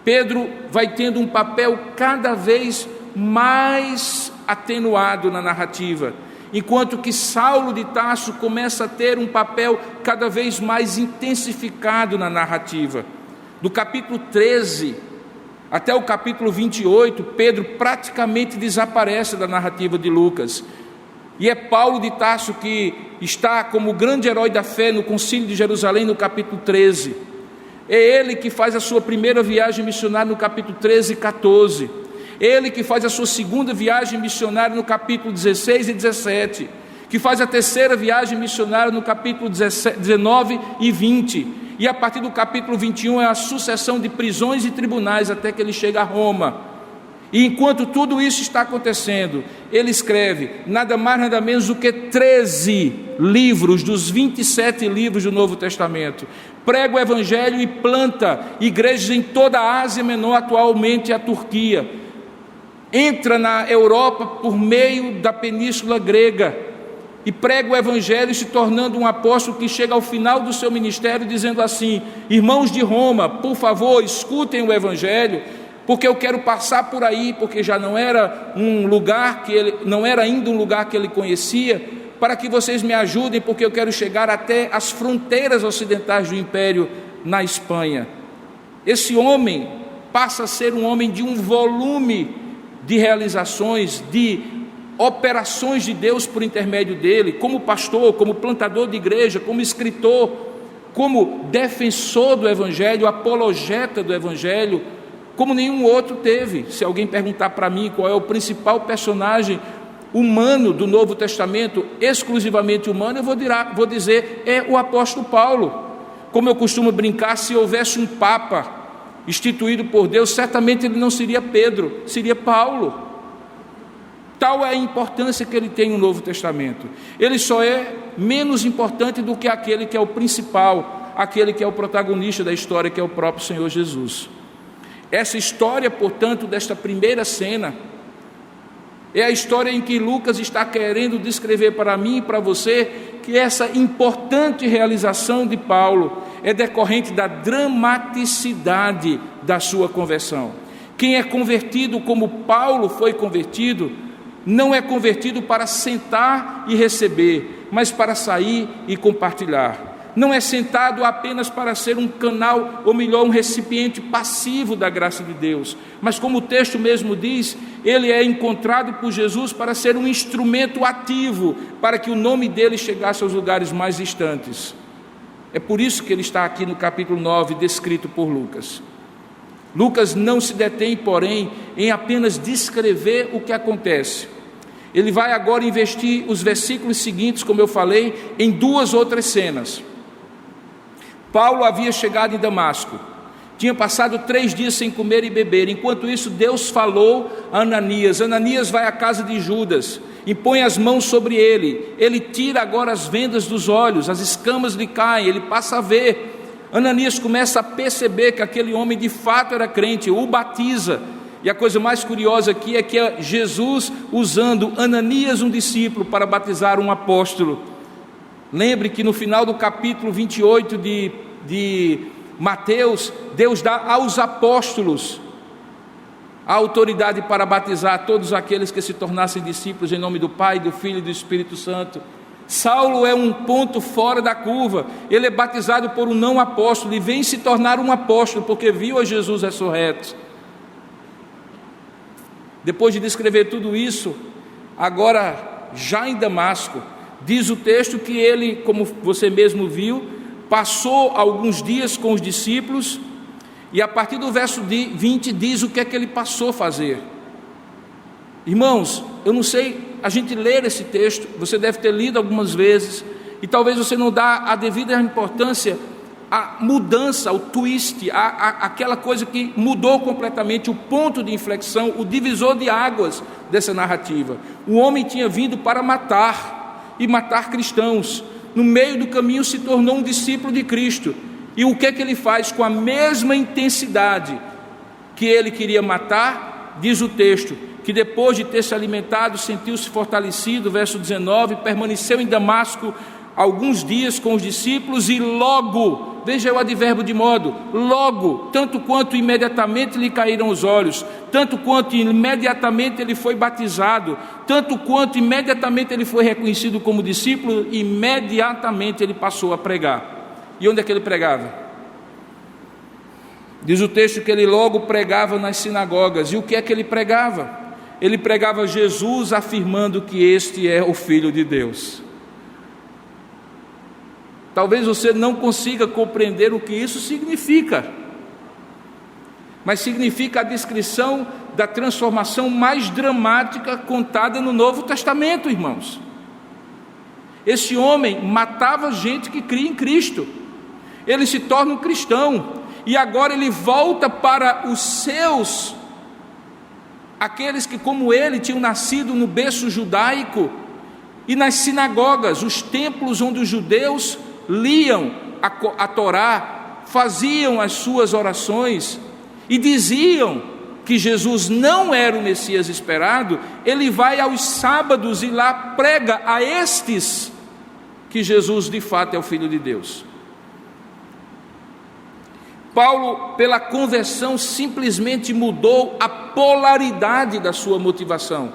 Pedro vai tendo um papel cada vez mais atenuado na narrativa, enquanto que Saulo de Tarso começa a ter um papel cada vez mais intensificado na narrativa. Do capítulo 13 até o capítulo 28, Pedro praticamente desaparece da narrativa de Lucas, e é Paulo de Tarso que está como grande herói da fé no Concílio de Jerusalém no capítulo 13. É ele que faz a sua primeira viagem missionária no capítulo 13 e 14. Ele que faz a sua segunda viagem missionária no capítulo 16 e 17, que faz a terceira viagem missionária no capítulo 19 e 20, e a partir do capítulo 21 é a sucessão de prisões e tribunais até que ele chega a Roma. E enquanto tudo isso está acontecendo, ele escreve nada mais nada menos do que 13 livros dos 27 livros do Novo Testamento. Prega o Evangelho e planta igrejas em toda a Ásia Menor, atualmente a Turquia. Entra na Europa por meio da Península Grega e prega o Evangelho, se tornando um apóstolo que chega ao final do seu ministério dizendo assim: irmãos de Roma, por favor, escutem o Evangelho, porque eu quero passar por aí, porque já não era um lugar que ele, não era ainda um lugar que ele conhecia, para que vocês me ajudem, porque eu quero chegar até as fronteiras ocidentais do Império na Espanha. Esse homem passa a ser um homem de um volume de realizações, de operações de Deus por intermédio dele, como pastor, como plantador de igreja, como escritor, como defensor do Evangelho, apologeta do Evangelho, como nenhum outro teve. Se alguém perguntar para mim qual é o principal personagem humano do Novo Testamento, exclusivamente humano, eu vou dizer, é o apóstolo Paulo. Como eu costumo brincar, se houvesse um Papa instituído por Deus, certamente ele não seria Pedro, seria Paulo. Tal é a importância que ele tem no Novo Testamento. Ele só é menos importante do que aquele que é o principal, aquele que é o protagonista da história, que é o próprio Senhor Jesus. Essa história, portanto, desta primeira cena, é a história em que Lucas está querendo descrever para mim e para você que essa importante realização de Paulo é decorrente da dramaticidade da sua conversão. Quem é convertido como Paulo foi convertido, não é convertido para sentar e receber, mas para sair e compartilhar. Não é sentado apenas para ser um canal, ou melhor, um recipiente passivo da graça de Deus, mas como o texto mesmo diz, ele é encontrado por Jesus para ser um instrumento ativo, para que o nome dele chegasse aos lugares mais distantes. É por isso que ele está aqui no capítulo 9, descrito por Lucas. Lucas não se detém, porém, em apenas descrever o que acontece. Ele vai agora investir os versículos seguintes, como eu falei, em duas outras cenas. Paulo havia chegado em Damasco, tinha passado 3 dias sem comer e beber. Enquanto isso, Deus falou a Ananias. Ananias vai à casa de Judas, impõe as mãos sobre ele. Ele tira agora as vendas dos olhos, as escamas lhe caem, ele passa a ver. Ananias começa a perceber que aquele homem de fato era crente, o batiza. E a coisa mais curiosa aqui é que é Jesus usando Ananias, um discípulo, para batizar um apóstolo. Lembre que no final do capítulo 28 de Mateus, Deus dá aos apóstolos a autoridade para batizar todos aqueles que se tornassem discípulos em nome do Pai, do Filho e do Espírito Santo. Saulo é um ponto fora da curva, ele é batizado por um não apóstolo e vem se tornar um apóstolo porque viu a Jesus ressurreto. Depois de descrever tudo isso, agora já em Damasco, diz o texto que ele, como você mesmo viu, passou alguns dias com os discípulos, e a partir do verso 20 diz o que é que ele passou a fazer. Irmãos, eu não sei, a gente ler esse texto, você deve ter lido algumas vezes, e talvez você não dá a devida importância à mudança, ao twist, aquela coisa que mudou completamente o ponto de inflexão, o divisor de águas dessa narrativa. O homem tinha vindo para matar, e matar cristãos. No meio do caminho se tornou um discípulo de Cristo. E o que é que ele faz? Com a mesma intensidade que ele queria matar, diz o texto, que depois de ter se alimentado, sentiu-se fortalecido, verso 19, permaneceu em Damasco alguns dias com os discípulos e logo, veja o advérbio de modo, logo, tanto quanto imediatamente lhe caíram os olhos, tanto quanto imediatamente ele foi batizado, tanto quanto imediatamente ele foi reconhecido como discípulo, imediatamente ele passou a pregar. E onde é que ele pregava? Diz o texto que ele logo pregava nas sinagogas. E o que é que ele pregava? Ele pregava Jesus, afirmando que este é o Filho de Deus. Talvez você não consiga compreender o que isso significa, mas significa a descrição da transformação mais dramática contada no Novo Testamento, irmãos. Esse homem matava gente que cria em Cristo, ele se torna um cristão, e agora ele volta para os seus, aqueles que como ele tinham nascido no berço judaico, e nas sinagogas, os templos onde os judeus liam a Torá, faziam as suas orações e diziam que Jesus não era o Messias esperado. Ele vai aos sábados e lá prega a estes que Jesus de fato é o Filho de Deus. Paulo, pela conversão, simplesmente mudou a polaridade da sua motivação,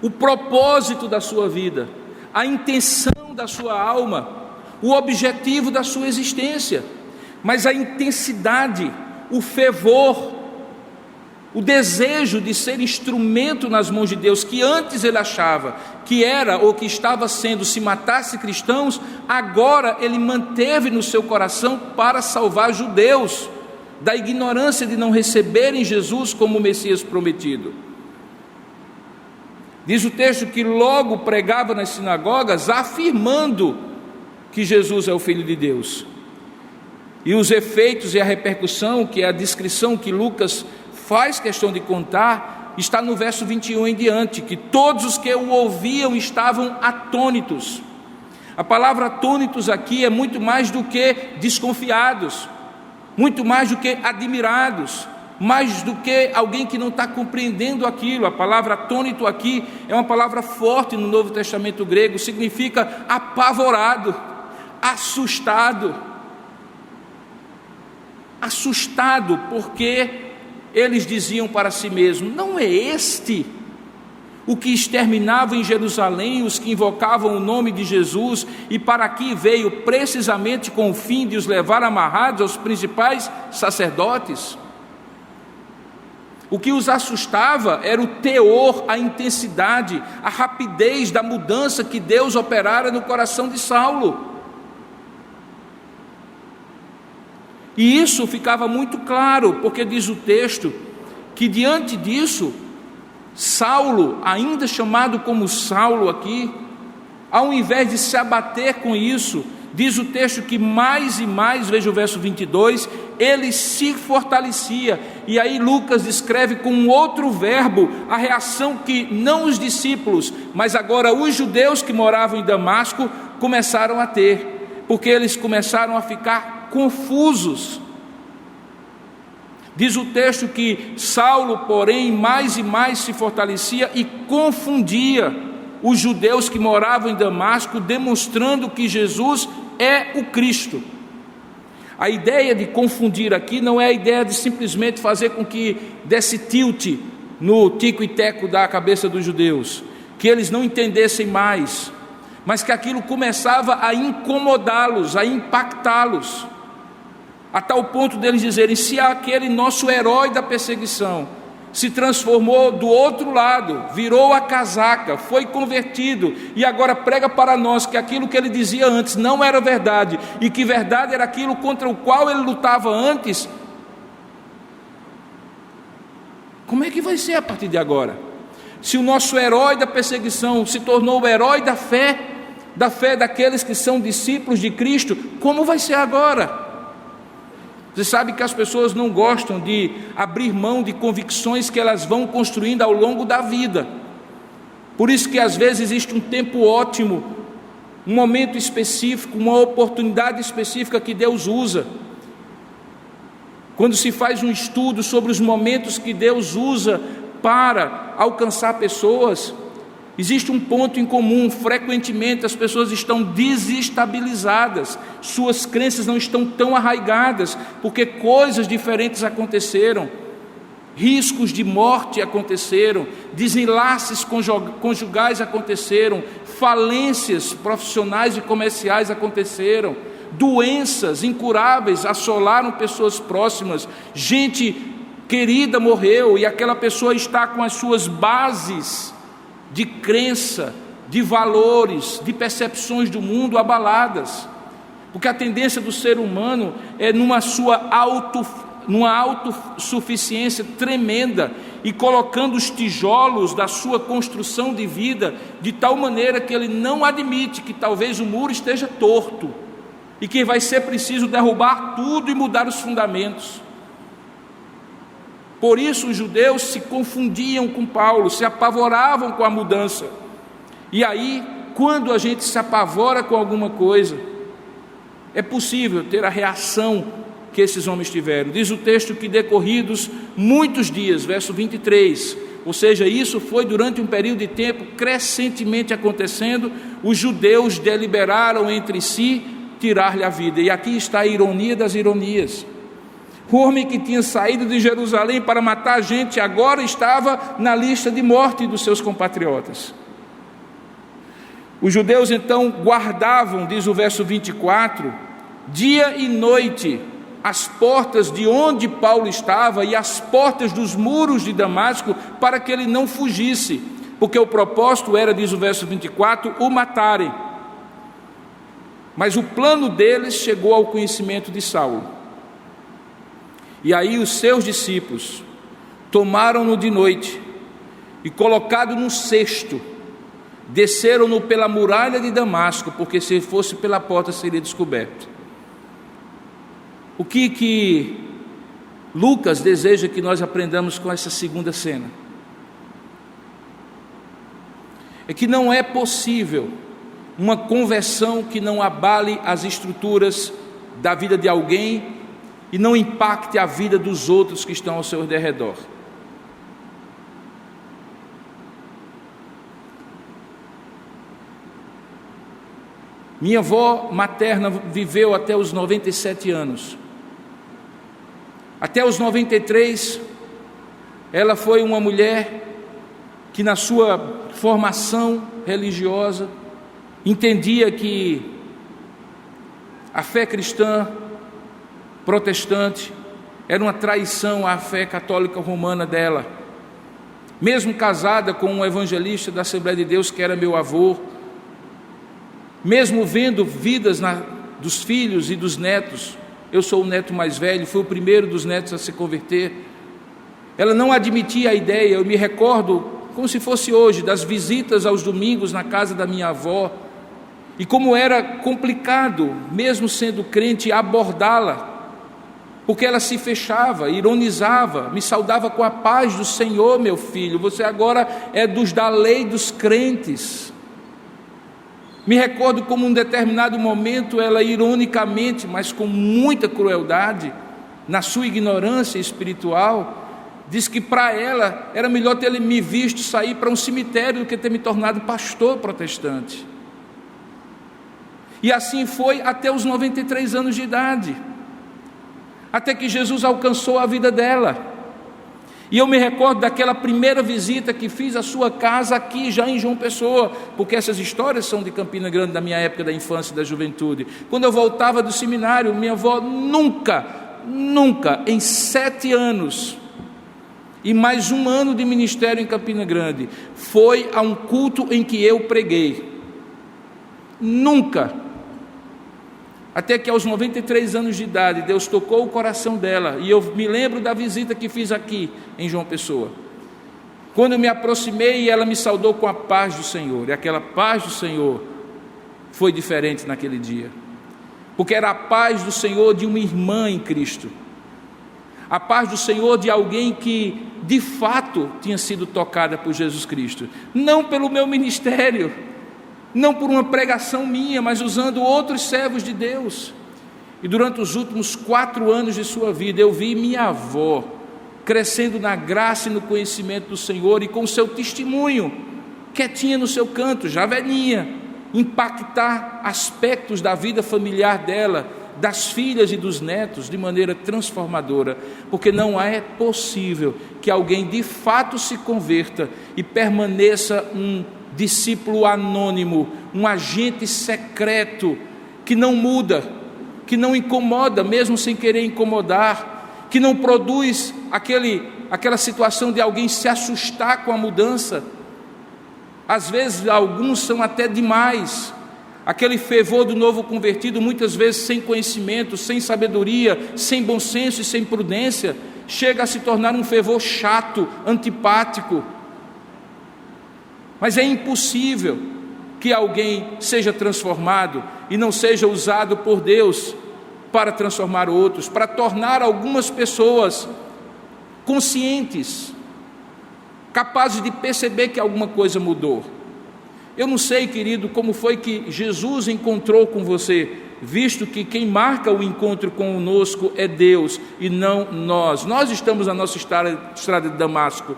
o propósito da sua vida, a intenção da sua alma, o objetivo da sua existência. Mas a intensidade, o fervor, o desejo de ser instrumento nas mãos de Deus, que antes ele achava que era ou que estava sendo, se matasse cristãos, agora ele manteve no seu coração para salvar judeus da ignorância de não receberem Jesus como o Messias prometido. Diz o texto que logo pregava nas sinagogas, afirmando que Jesus é o Filho de Deus. E os efeitos e a repercussão, que é a descrição que Lucas faz questão de contar, está no verso 21 em diante, que todos os que o ouviam estavam atônitos. A palavra atônitos aqui é muito mais do que desconfiados, muito mais do que admirados, mais do que alguém que não está compreendendo aquilo. A palavra atônito aqui é uma palavra forte no Novo Testamento grego, significa apavorado, assustado. Assustado, porque eles diziam para si mesmos: não é este o que exterminava em Jerusalém os que invocavam o nome de Jesus, e para aqui veio precisamente com o fim de os levar amarrados aos principais sacerdotes? O que os assustava era o teor, a intensidade, a rapidez da mudança que Deus operara no coração de Saulo. E isso ficava muito claro, porque diz o texto que diante disso, Saulo, ainda chamado como Saulo aqui, ao invés de se abater com isso, diz o texto que mais e mais, veja o verso 22, ele se fortalecia. E aí Lucas descreve com um outro verbo a reação que não os discípulos, mas agora os judeus que moravam em Damasco começaram a ter, porque eles começaram a ficar confusos. Diz o texto que Saulo, porém, mais e mais se fortalecia e confundia os judeus que moravam em Damasco, demonstrando que Jesus é o Cristo. A ideia de confundir aqui não é a ideia de simplesmente fazer com que desse tilt no tico e teco da cabeça dos judeus, que eles não entendessem mais, mas que aquilo começava a incomodá-los, a impactá-los, a tal ponto deles dizerem: se aquele nosso herói da perseguição se transformou do outro lado, virou a casaca, foi convertido e agora prega para nós que aquilo que ele dizia antes não era verdade, e que verdade era aquilo contra o qual ele lutava antes, como é que vai ser a partir de agora? Se o nosso herói da perseguição se tornou o herói da fé daqueles que são discípulos de Cristo, como vai ser agora? Você sabe que as pessoas não gostam de abrir mão de convicções que elas vão construindo ao longo da vida. Por isso que às vezes existe um tempo ótimo, um momento específico, uma oportunidade específica que Deus usa. Quando se faz um estudo sobre os momentos que Deus usa para alcançar pessoas, existe um ponto em comum: frequentemente as pessoas estão desestabilizadas, suas crenças não estão tão arraigadas, porque coisas diferentes aconteceram, riscos de morte aconteceram, desenlaces conjugais aconteceram, falências profissionais e comerciais aconteceram, doenças incuráveis assolaram pessoas próximas, gente querida morreu e aquela pessoa está com as suas bases de crença, de valores, de percepções do mundo abaladas, porque a tendência do ser humano é numa autossuficiência tremenda, e colocando os tijolos da sua construção de vida de tal maneira que ele não admite que talvez o muro esteja torto, e que vai ser preciso derrubar tudo e mudar os fundamentos. Por isso os judeus se confundiam com Paulo, se apavoravam com a mudança. E aí, quando a gente se apavora com alguma coisa, é possível ter a reação que esses homens tiveram. Diz o texto que decorridos muitos dias, verso 23, ou seja, isso foi durante um período de tempo crescentemente acontecendo, os judeus deliberaram entre si tirar-lhe a vida. E aqui está a ironia das ironias. O homem que tinha saído de Jerusalém para matar a gente agora estava na lista de morte dos seus compatriotas. Os judeus então guardavam, diz o verso 24, dia e noite as portas de onde Paulo estava e as portas dos muros de Damasco, para que ele não fugisse, porque o propósito era, diz o verso 24, o matarem. Mas o plano deles chegou ao conhecimento de Saulo. E aí os seus discípulos tomaram-no de noite e colocado num cesto, desceram-no pela muralha de Damasco, porque se fosse pela porta seria descoberto. O que Lucas deseja que nós aprendamos com essa segunda cena? É que não é possível uma conversão que não abale as estruturas da vida de alguém e não impacte a vida dos outros que estão ao seu derredor. Minha avó materna viveu até os 97 anos. Até os 93, ela foi uma mulher que na sua formação religiosa entendia que a fé cristã protestante era uma traição à fé católica romana dela. Mesmo casada com um evangelista da Assembleia de Deus que era meu avô, mesmo vendo vidas dos filhos e dos netos, eu sou o neto mais velho, fui o primeiro dos netos a se converter, ela não admitia a ideia. Eu me recordo, como se fosse hoje, das visitas aos domingos na casa da minha avó, e como era complicado, mesmo sendo crente, abordá-la, porque ela se fechava, ironizava, me saudava com a paz do Senhor, meu filho, você agora é dos da lei dos crentes. Me recordo como em um determinado momento ela ironicamente, mas com muita crueldade, na sua ignorância espiritual, disse que para ela era melhor ter me visto sair para um cemitério do que ter me tornado pastor protestante. E assim foi até os 93 anos de idade, até que Jesus alcançou a vida dela. E eu me recordo daquela primeira visita que fiz à sua casa aqui já em João Pessoa, porque essas histórias são de Campina Grande, da minha época da infância e da juventude. Quando eu voltava do seminário, minha avó nunca, em 7 anos e mais 1 ano de ministério em Campina Grande, foi a um culto em que eu preguei. Nunca. Até que aos 93 anos de idade, Deus tocou o coração dela, e eu me lembro da visita que fiz aqui em João Pessoa. Quando eu me aproximei, ela me saudou com a paz do Senhor, e aquela paz do Senhor foi diferente naquele dia, porque era a paz do Senhor de uma irmã em Cristo, a paz do Senhor de alguém que de fato tinha sido tocada por Jesus Cristo, não pelo meu ministério, não por uma pregação minha, mas usando outros servos de Deus. E durante os últimos 4 anos de sua vida, eu vi minha avó crescendo na graça e no conhecimento do Senhor, e com o seu testemunho, quietinha no seu canto, já velhinha, impactar aspectos da vida familiar dela, das filhas e dos netos, de maneira transformadora, porque não é possível que alguém de fato se converta e permaneça um discípulo anônimo, um agente secreto, que não muda, que não incomoda, mesmo sem querer incomodar, que não produz aquela situação de alguém se assustar com a mudança. Às vezes alguns são até demais, aquele fervor do novo convertido, muitas vezes sem conhecimento, sem sabedoria, sem bom senso e sem prudência, chega a se tornar um fervor chato, antipático. Mas é impossível que alguém seja transformado e não seja usado por Deus para transformar outros, para tornar algumas pessoas conscientes, capazes de perceber que alguma coisa mudou. Eu não sei, querido, como foi que Jesus encontrou com você, visto que quem marca o encontro conosco é Deus e não nós. Nós estamos na nossa estrada de Damasco.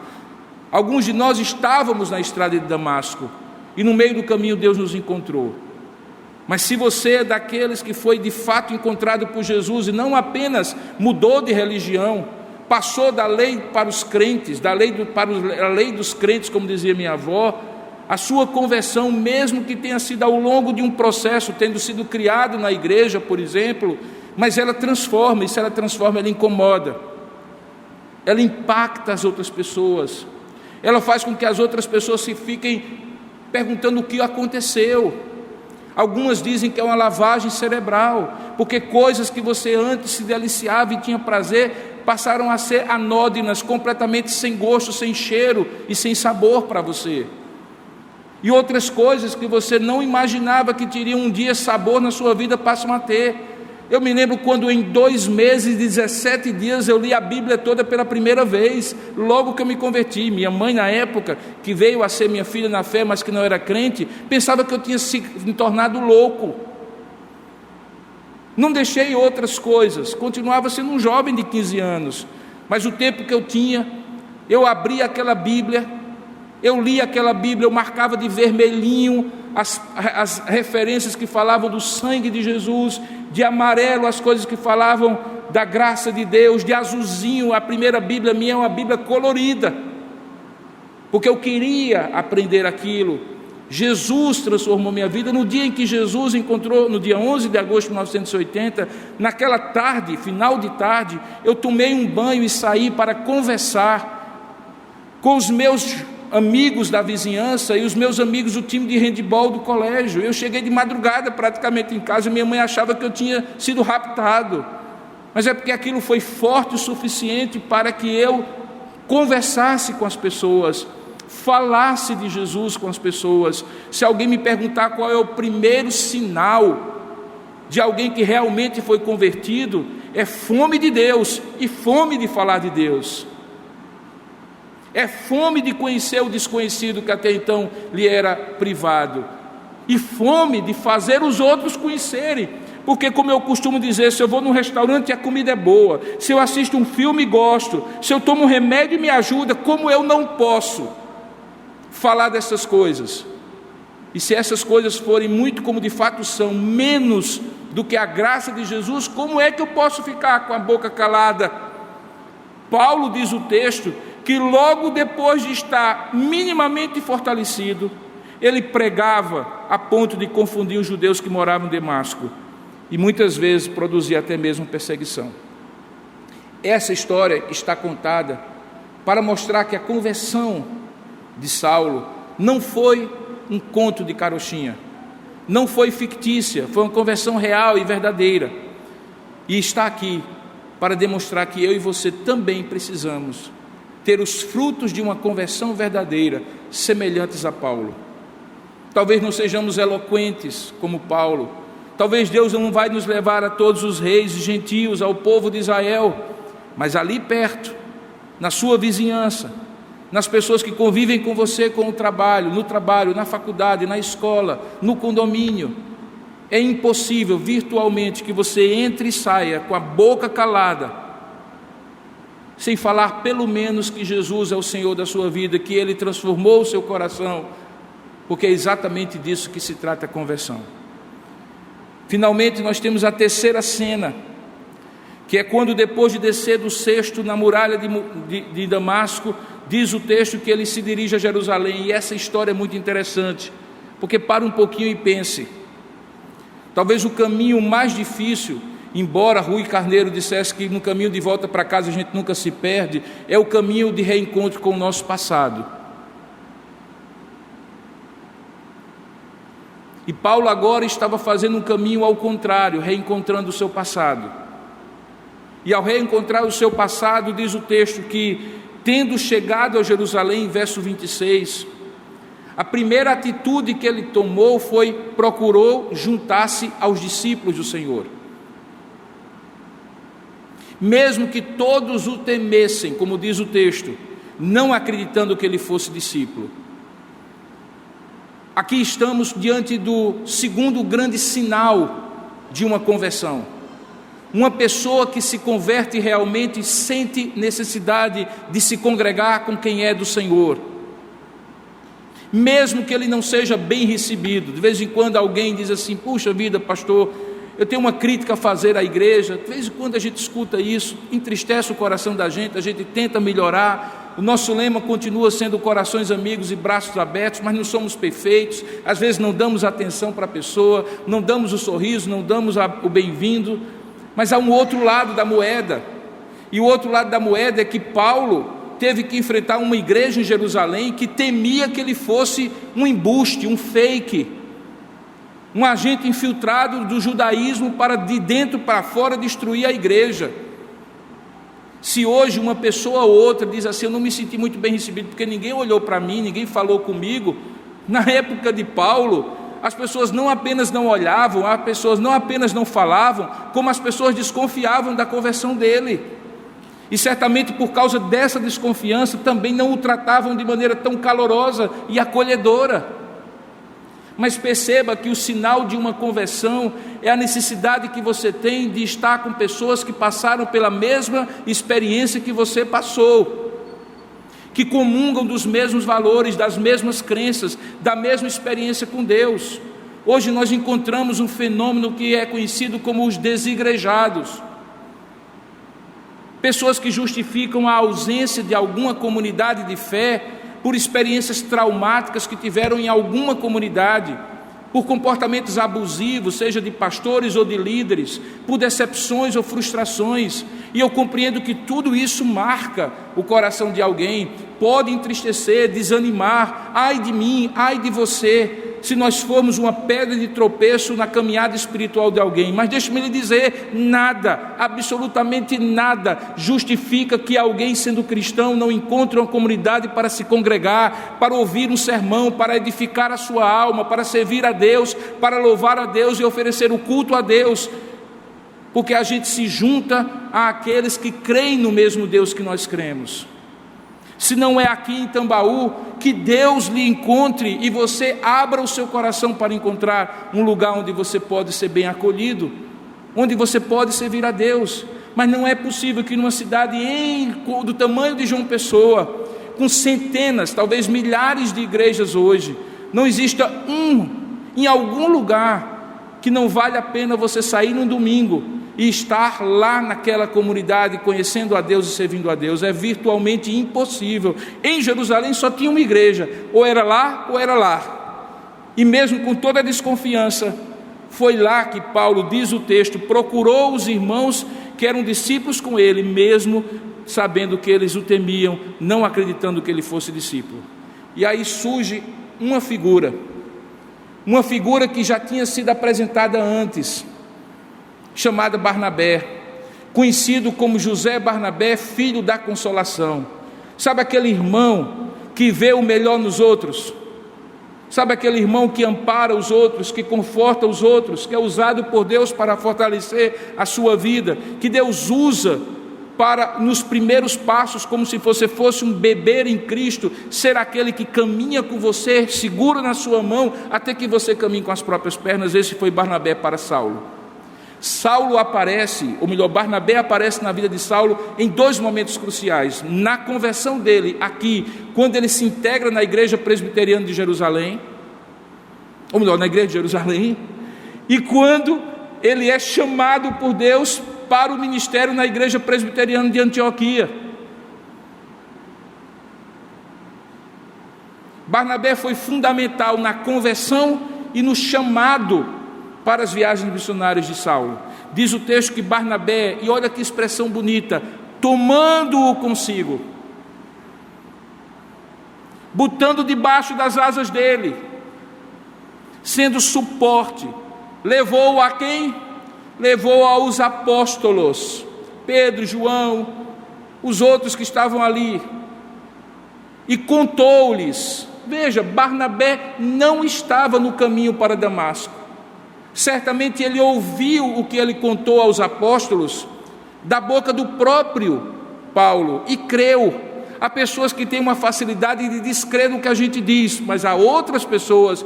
Alguns de nós estávamos na estrada de Damasco, e no meio do caminho Deus nos encontrou. Mas se você é daqueles que foi de fato encontrado por Jesus, e não apenas mudou de religião, passou da lei para os crentes, para a lei dos crentes, como dizia minha avó, a sua conversão, mesmo que tenha sido ao longo de um processo, tendo sido criado na igreja, por exemplo, mas ela transforma, e se ela transforma, ela incomoda, ela impacta as outras pessoas, ela faz com que as outras pessoas se fiquem perguntando o que aconteceu. Algumas dizem que é uma lavagem cerebral, porque coisas que você antes se deliciava e tinha prazer, passaram a ser anódinas, completamente sem gosto, sem cheiro e sem sabor para você. E outras coisas que você não imaginava que teriam um dia sabor na sua vida passam a ter. Eu me lembro quando em 2 meses e 17 dias eu li a Bíblia toda pela primeira vez, logo que eu me converti. Minha mãe, na época, que veio a ser minha filha na fé, mas que não era crente, pensava que eu tinha me tornado louco. Não deixei outras coisas, continuava sendo um jovem de 15 anos, mas o tempo que eu tinha, eu abria aquela Bíblia, eu lia aquela Bíblia, eu marcava de vermelhinho as referências que falavam do sangue de Jesus, de amarelo as coisas que falavam da graça de Deus, de azulzinho. A primeira Bíblia minha é uma Bíblia colorida, porque eu queria aprender aquilo. Jesus transformou minha vida no dia em que Jesus encontrou, no dia 11 de agosto de 1980, naquela tarde, final de tarde, eu tomei um banho e saí para conversar com os meus amigos da vizinhança e os meus amigos do time de handebol do colégio. Eu cheguei de madrugada praticamente em casa, minha mãe achava que eu tinha sido raptado, mas é porque aquilo foi forte o suficiente para que eu conversasse com as pessoas, falasse de Jesus com as pessoas. Se alguém me perguntar qual é o primeiro sinal de alguém que realmente foi convertido, é fome de Deus e fome de falar de Deus. É fome de conhecer o desconhecido que até então lhe era privado, e fome de fazer os outros conhecerem, porque, como eu costumo dizer, se eu vou num restaurante e a comida é boa, se eu assisto um filme e gosto, se eu tomo um remédio e me ajuda, como eu não posso falar dessas coisas? E se essas coisas forem muito como de fato são, menos do que a graça de Jesus, como é que eu posso ficar com a boca calada? Paulo diz o texto que logo depois de estar minimamente fortalecido, ele pregava a ponto de confundir os judeus que moravam em Damasco, e muitas vezes produzia até mesmo perseguição. Essa história está contada para mostrar que a conversão de Saulo não foi um conto de carochinha, não foi fictícia, foi uma conversão real e verdadeira, e está aqui para demonstrar que eu e você também precisamos ter os frutos de uma conversão verdadeira, semelhantes a Paulo. Talvez não sejamos eloquentes como Paulo, talvez Deus não vai nos levar a todos os reis e gentios, ao povo de Israel, mas ali perto, na sua vizinhança, nas pessoas que convivem com você no trabalho, na faculdade, na escola, no condomínio. É impossível virtualmente que você entre e saia com a boca calada, sem falar pelo menos que Jesus é o Senhor da sua vida, que Ele transformou o seu coração, porque é exatamente disso que se trata a conversão. Finalmente nós temos a terceira cena, que é quando, depois de descer do cesto na muralha de Damasco, diz o texto que ele se dirige a Jerusalém. E essa história é muito interessante, porque para um pouquinho e pense. Talvez o caminho mais difícil, embora Rui Carneiro dissesse que no caminho de volta para casa a gente nunca se perde, é o caminho de reencontro com o nosso passado. E Paulo agora estava fazendo um caminho ao contrário, reencontrando o seu passado. E ao reencontrar o seu passado, diz o texto que, tendo chegado a Jerusalém, verso 26, a primeira atitude que ele tomou foi, procurou juntar-se aos discípulos do Senhor. Mesmo que todos o temessem, como diz o texto, não acreditando que ele fosse discípulo. Aqui estamos diante do segundo grande sinal de uma conversão. Uma pessoa que se converte realmente sente necessidade de se congregar com quem é do Senhor, mesmo que ele não seja bem recebido. De vez em quando alguém diz assim: puxa vida, pastor, eu tenho uma crítica a fazer à igreja. De vez em quando a gente escuta isso, entristece o coração da gente, a gente tenta melhorar. O nosso lema continua sendo corações amigos e braços abertos, mas não somos perfeitos. Às vezes não damos atenção para a pessoa, não damos o sorriso, não damos o bem-vindo. Mas há um outro lado da moeda, e o outro lado da moeda é que Paulo teve que enfrentar uma igreja em Jerusalém que temia que ele fosse um embuste, um fake, um agente infiltrado do judaísmo para de dentro para fora destruir a igreja. Se hoje uma pessoa ou outra diz assim: eu não me senti muito bem recebido porque ninguém olhou para mim, ninguém falou comigo. Na época de Paulo, as pessoas não apenas não olhavam, as pessoas não apenas não falavam, como as pessoas desconfiavam da conversão dele. E certamente por causa dessa desconfiança também não o tratavam de maneira tão calorosa e acolhedora. Mas perceba que o sinal de uma conversão é a necessidade que você tem de estar com pessoas que passaram pela mesma experiência que você passou, que comungam dos mesmos valores, das mesmas crenças, da mesma experiência com Deus. Hoje nós encontramos um fenômeno que é conhecido como os desigrejados. Pessoas que justificam a ausência de alguma comunidade de fé por experiências traumáticas que tiveram em alguma comunidade, por comportamentos abusivos, seja de pastores ou de líderes, por decepções ou frustrações. E eu compreendo que tudo isso marca o coração de alguém, pode entristecer, desanimar. Ai de mim, ai de você, se nós formos uma pedra de tropeço na caminhada espiritual de alguém. Mas deixe-me lhe dizer, nada, absolutamente nada, justifica que alguém, sendo cristão, não encontre uma comunidade para se congregar, para ouvir um sermão, para edificar a sua alma, para servir a Deus, para louvar a Deus e oferecer o culto a Deus, porque a gente se junta àqueles que creem no mesmo Deus que nós cremos. Se não é aqui em Tambaú, que Deus lhe encontre e você abra o seu coração para encontrar um lugar onde você pode ser bem acolhido, onde você pode servir a Deus. Mas não é possível que numa cidade do tamanho de João Pessoa, com centenas, talvez milhares de igrejas hoje, não exista em algum lugar que não vale a pena você sair num domingo e estar lá naquela comunidade, conhecendo a Deus e servindo a Deus. É virtualmente impossível. Em Jerusalém só tinha uma igreja, ou era lá ou era lá. E mesmo com toda a desconfiança, foi lá que Paulo, diz o texto, procurou os irmãos que eram discípulos com ele, mesmo sabendo que eles o temiam, não acreditando que ele fosse discípulo. E aí surge uma figura que já tinha sido apresentada antes, chamada Barnabé, conhecido como José Barnabé, filho da consolação. Sabe aquele irmão que vê o melhor nos outros? Sabe aquele irmão que ampara os outros, que conforta os outros, que é usado por Deus para fortalecer a sua vida, que Deus usa para, nos primeiros passos, como se você fosse um bebê em Cristo, ser aquele que caminha com você, segura na sua mão, até que você caminhe com as próprias pernas. Esse foi Barnabé para Saulo. Saulo aparece, ou melhor, Barnabé aparece na vida de Saulo em dois momentos cruciais: na conversão dele aqui, quando ele se integra na igreja presbiteriana de Jerusalém, ou melhor, na igreja de Jerusalém, e quando ele é chamado por Deus para o ministério na igreja presbiteriana de Antioquia. Barnabé foi fundamental na conversão e no chamado para as viagens missionárias de Saulo. Diz o texto que Barnabé, e olha que expressão bonita, tomando-o consigo, botando debaixo das asas dele, sendo suporte, levou a quem? Levou aos apóstolos, Pedro, João, os outros que estavam ali, e contou-lhes. Veja, Barnabé não estava no caminho para Damasco. Certamente ele ouviu o que ele contou aos apóstolos da boca do próprio Paulo e creu. Há pessoas que têm uma facilidade de descrer no que a gente diz, mas há outras pessoas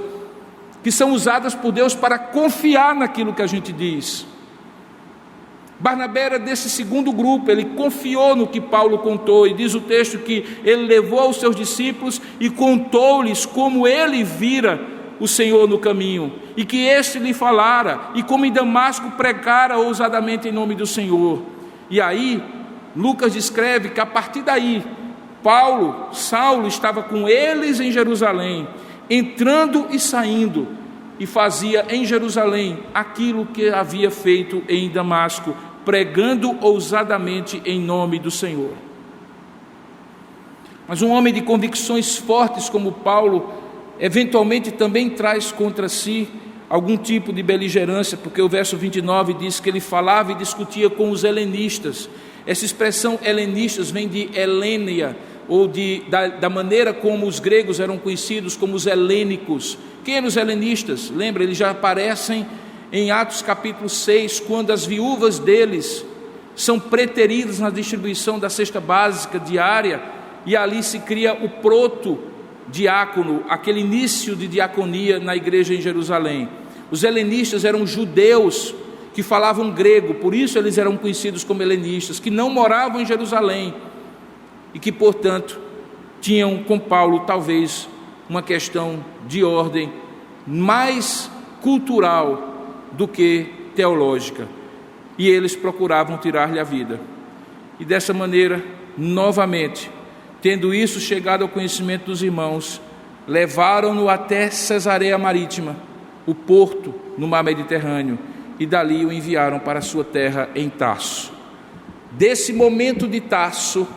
que são usadas por Deus para confiar naquilo que a gente diz. Barnabé era desse segundo grupo, ele confiou no que Paulo contou, e diz o texto que ele levou aos seus discípulos e contou-lhes como ele vira o Senhor no caminho, e que este lhe falara, e como em Damasco pregara ousadamente em nome do Senhor. E aí, Lucas descreve que a partir daí, Saulo estava com eles em Jerusalém, entrando e saindo, e fazia em Jerusalém aquilo que havia feito em Damasco, pregando ousadamente em nome do Senhor. Mas um homem de convicções fortes como Paulo, eventualmente também traz contra si algum tipo de beligerância, porque o verso 29 diz que ele falava e discutia com os helenistas. Essa expressão helenistas vem de Helênia, ou da maneira como os gregos eram conhecidos como os helênicos. Quem eram os helenistas? Lembra, eles já aparecem em Atos capítulo 6, quando as viúvas deles são preteridas na distribuição da cesta básica diária, e ali se cria o proto-diácono, aquele início de diaconia na igreja em Jerusalém. Os helenistas eram judeus que falavam grego, por isso eles eram conhecidos como helenistas, que não moravam em Jerusalém e que, portanto, tinham com Paulo talvez uma questão de ordem mais cultural do que teológica, e eles procuravam tirar-lhe a vida. E dessa maneira, novamente, tendo isso chegado ao conhecimento dos irmãos, levaram-no até Cesareia Marítima, o porto no mar Mediterrâneo, e dali o enviaram para a sua terra em Tarso. Desse momento de Tarso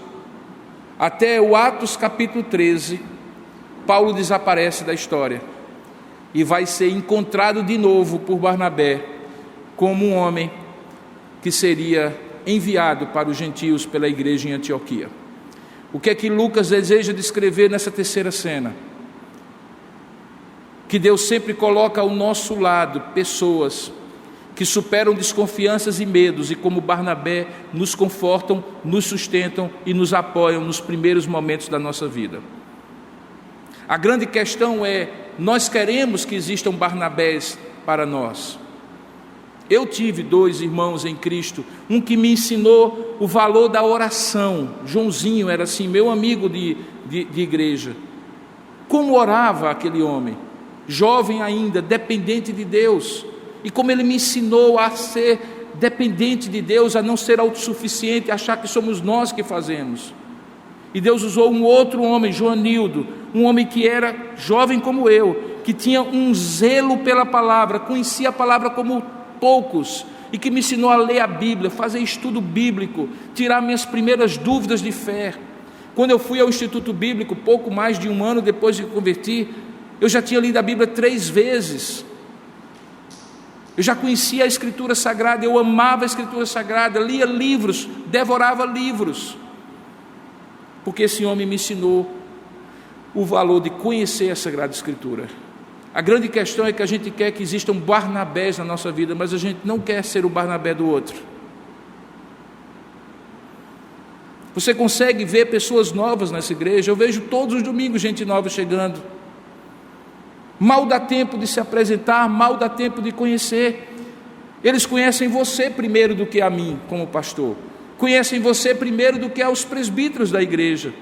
até o Atos capítulo 13, Paulo desaparece da história e vai ser encontrado de novo por Barnabé como um homem que seria enviado para os gentios pela igreja em Antioquia. O que é que Lucas deseja descrever nessa terceira cena? Que Deus sempre coloca ao nosso lado pessoas que superam desconfianças e medos, e como Barnabé nos confortam, nos sustentam e nos apoiam nos primeiros momentos da nossa vida. A grande questão é, nós queremos que existam Barnabés para nós. Eu tive 2 irmãos em Cristo, um que me ensinou o valor da oração. Joãozinho era assim, meu amigo de igreja. Como orava aquele homem, jovem ainda, dependente de Deus, e como ele me ensinou a ser dependente de Deus, a não ser autossuficiente, a achar que somos nós que fazemos. E Deus usou um outro homem, Joanildo, um homem que era jovem como eu, que tinha um zelo pela palavra, conhecia a palavra como poucos, e que me ensinou a ler a Bíblia, fazer estudo bíblico, tirar minhas primeiras dúvidas de fé. Quando eu fui ao Instituto Bíblico, pouco mais de 1 ano depois de me convertir, eu já tinha lido a Bíblia 3 vezes. Eu já conhecia a Escritura Sagrada, eu amava a Escritura Sagrada, lia livros, devorava livros, porque esse homem me ensinou o valor de conhecer a Sagrada Escritura. A grande questão é que a gente quer que existam Barnabés na nossa vida, mas a gente não quer ser o Barnabé do outro. Você consegue ver pessoas novas nessa igreja? Eu vejo todos os domingos gente nova chegando. Mal dá tempo de se apresentar, mal dá tempo de conhecer. Eles conhecem você primeiro do que a mim, como pastor. Conhecem você primeiro do que aos presbíteros da igreja.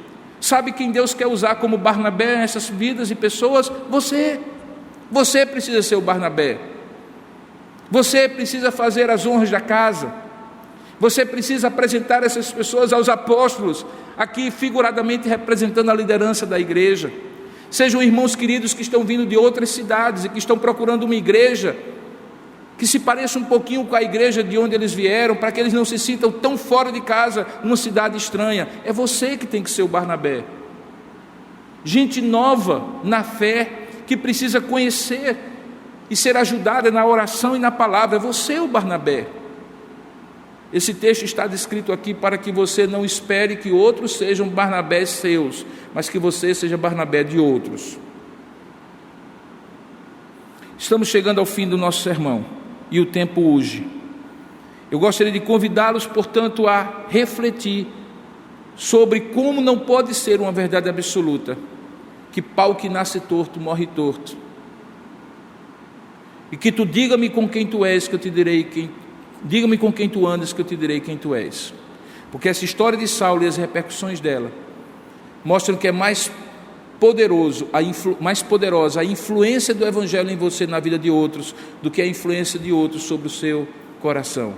Sabe quem Deus quer usar como Barnabé nessas vidas e pessoas? Você. Você precisa ser o Barnabé. Você precisa fazer as honras da casa. Você precisa apresentar essas pessoas aos apóstolos, aqui figuradamente representando a liderança da igreja. Sejam irmãos queridos que estão vindo de outras cidades e que estão procurando uma igreja que se pareça um pouquinho com a igreja de onde eles vieram, para que eles não se sintam tão fora de casa numa cidade estranha. É você que tem que ser o Barnabé. Gente nova na fé, que precisa conhecer e ser ajudada na oração e na palavra. É você o Barnabé. Esse texto está descrito aqui para que você não espere que outros sejam Barnabés seus, mas que você seja Barnabé de outros. Estamos chegando ao fim do nosso sermão e o tempo urge. Eu gostaria de convidá-los, portanto, a refletir sobre como não pode ser uma verdade absoluta que pau que nasce torto morre torto, e que tu diga-me com quem tu és, que eu te direi quem. Diga-me com quem tu andas, que eu te direi quem tu és. Porque essa história de Saulo e as repercussões dela mostram que é mais poderosa a influência do Evangelho em você na vida de outros do que a influência de outros sobre o seu coração,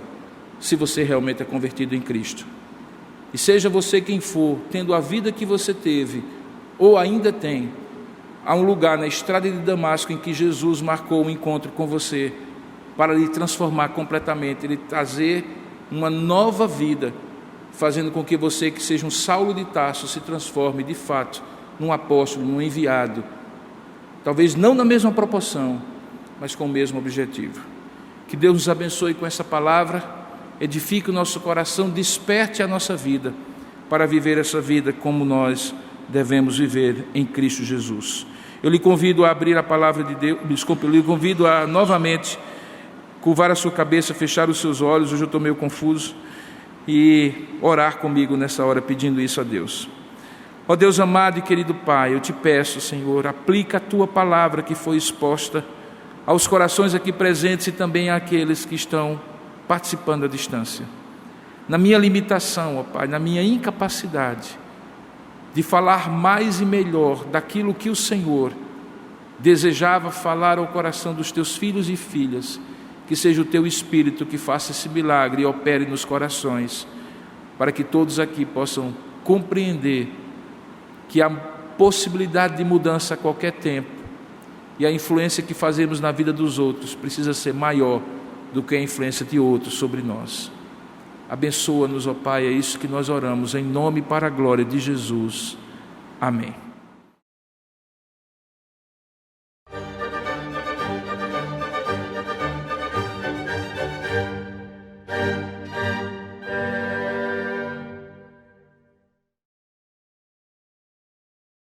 se você realmente é convertido em Cristo. E seja você quem for, tendo a vida que você teve ou ainda tem, há um lugar na estrada de Damasco em que Jesus marcou um encontro com você para lhe transformar completamente, lhe trazer uma nova vida, fazendo com que você, que seja um Saulo de Tarso, se transforme de fato num apóstolo, num enviado, talvez não na mesma proporção, mas com o mesmo objetivo. Que Deus nos abençoe com essa palavra, edifique o nosso coração, desperte a nossa vida para viver essa vida como nós devemos viver em Cristo Jesus. Eu lhe convido a abrir a palavra de Deus, eu lhe convido a novamente curvar a sua cabeça, fechar os seus olhos, hoje eu estou meio confuso, e orar comigo nessa hora, pedindo isso a Deus. Ó Deus amado e querido Pai, eu te peço, Senhor, aplica a Tua palavra que foi exposta aos corações aqui presentes e também àqueles que estão participando à distância. Na minha limitação, ó Pai, na minha incapacidade de falar mais e melhor daquilo que o Senhor desejava falar ao coração dos Teus filhos e filhas, que seja o Teu Espírito que faça esse milagre e opere nos corações, para que todos aqui possam compreender que há possibilidade de mudança a qualquer tempo, e a influência que fazemos na vida dos outros precisa ser maior do que a influência de outros sobre nós. Abençoa-nos, ó Pai, é isso que nós oramos, em nome e para a glória de Jesus. Amém.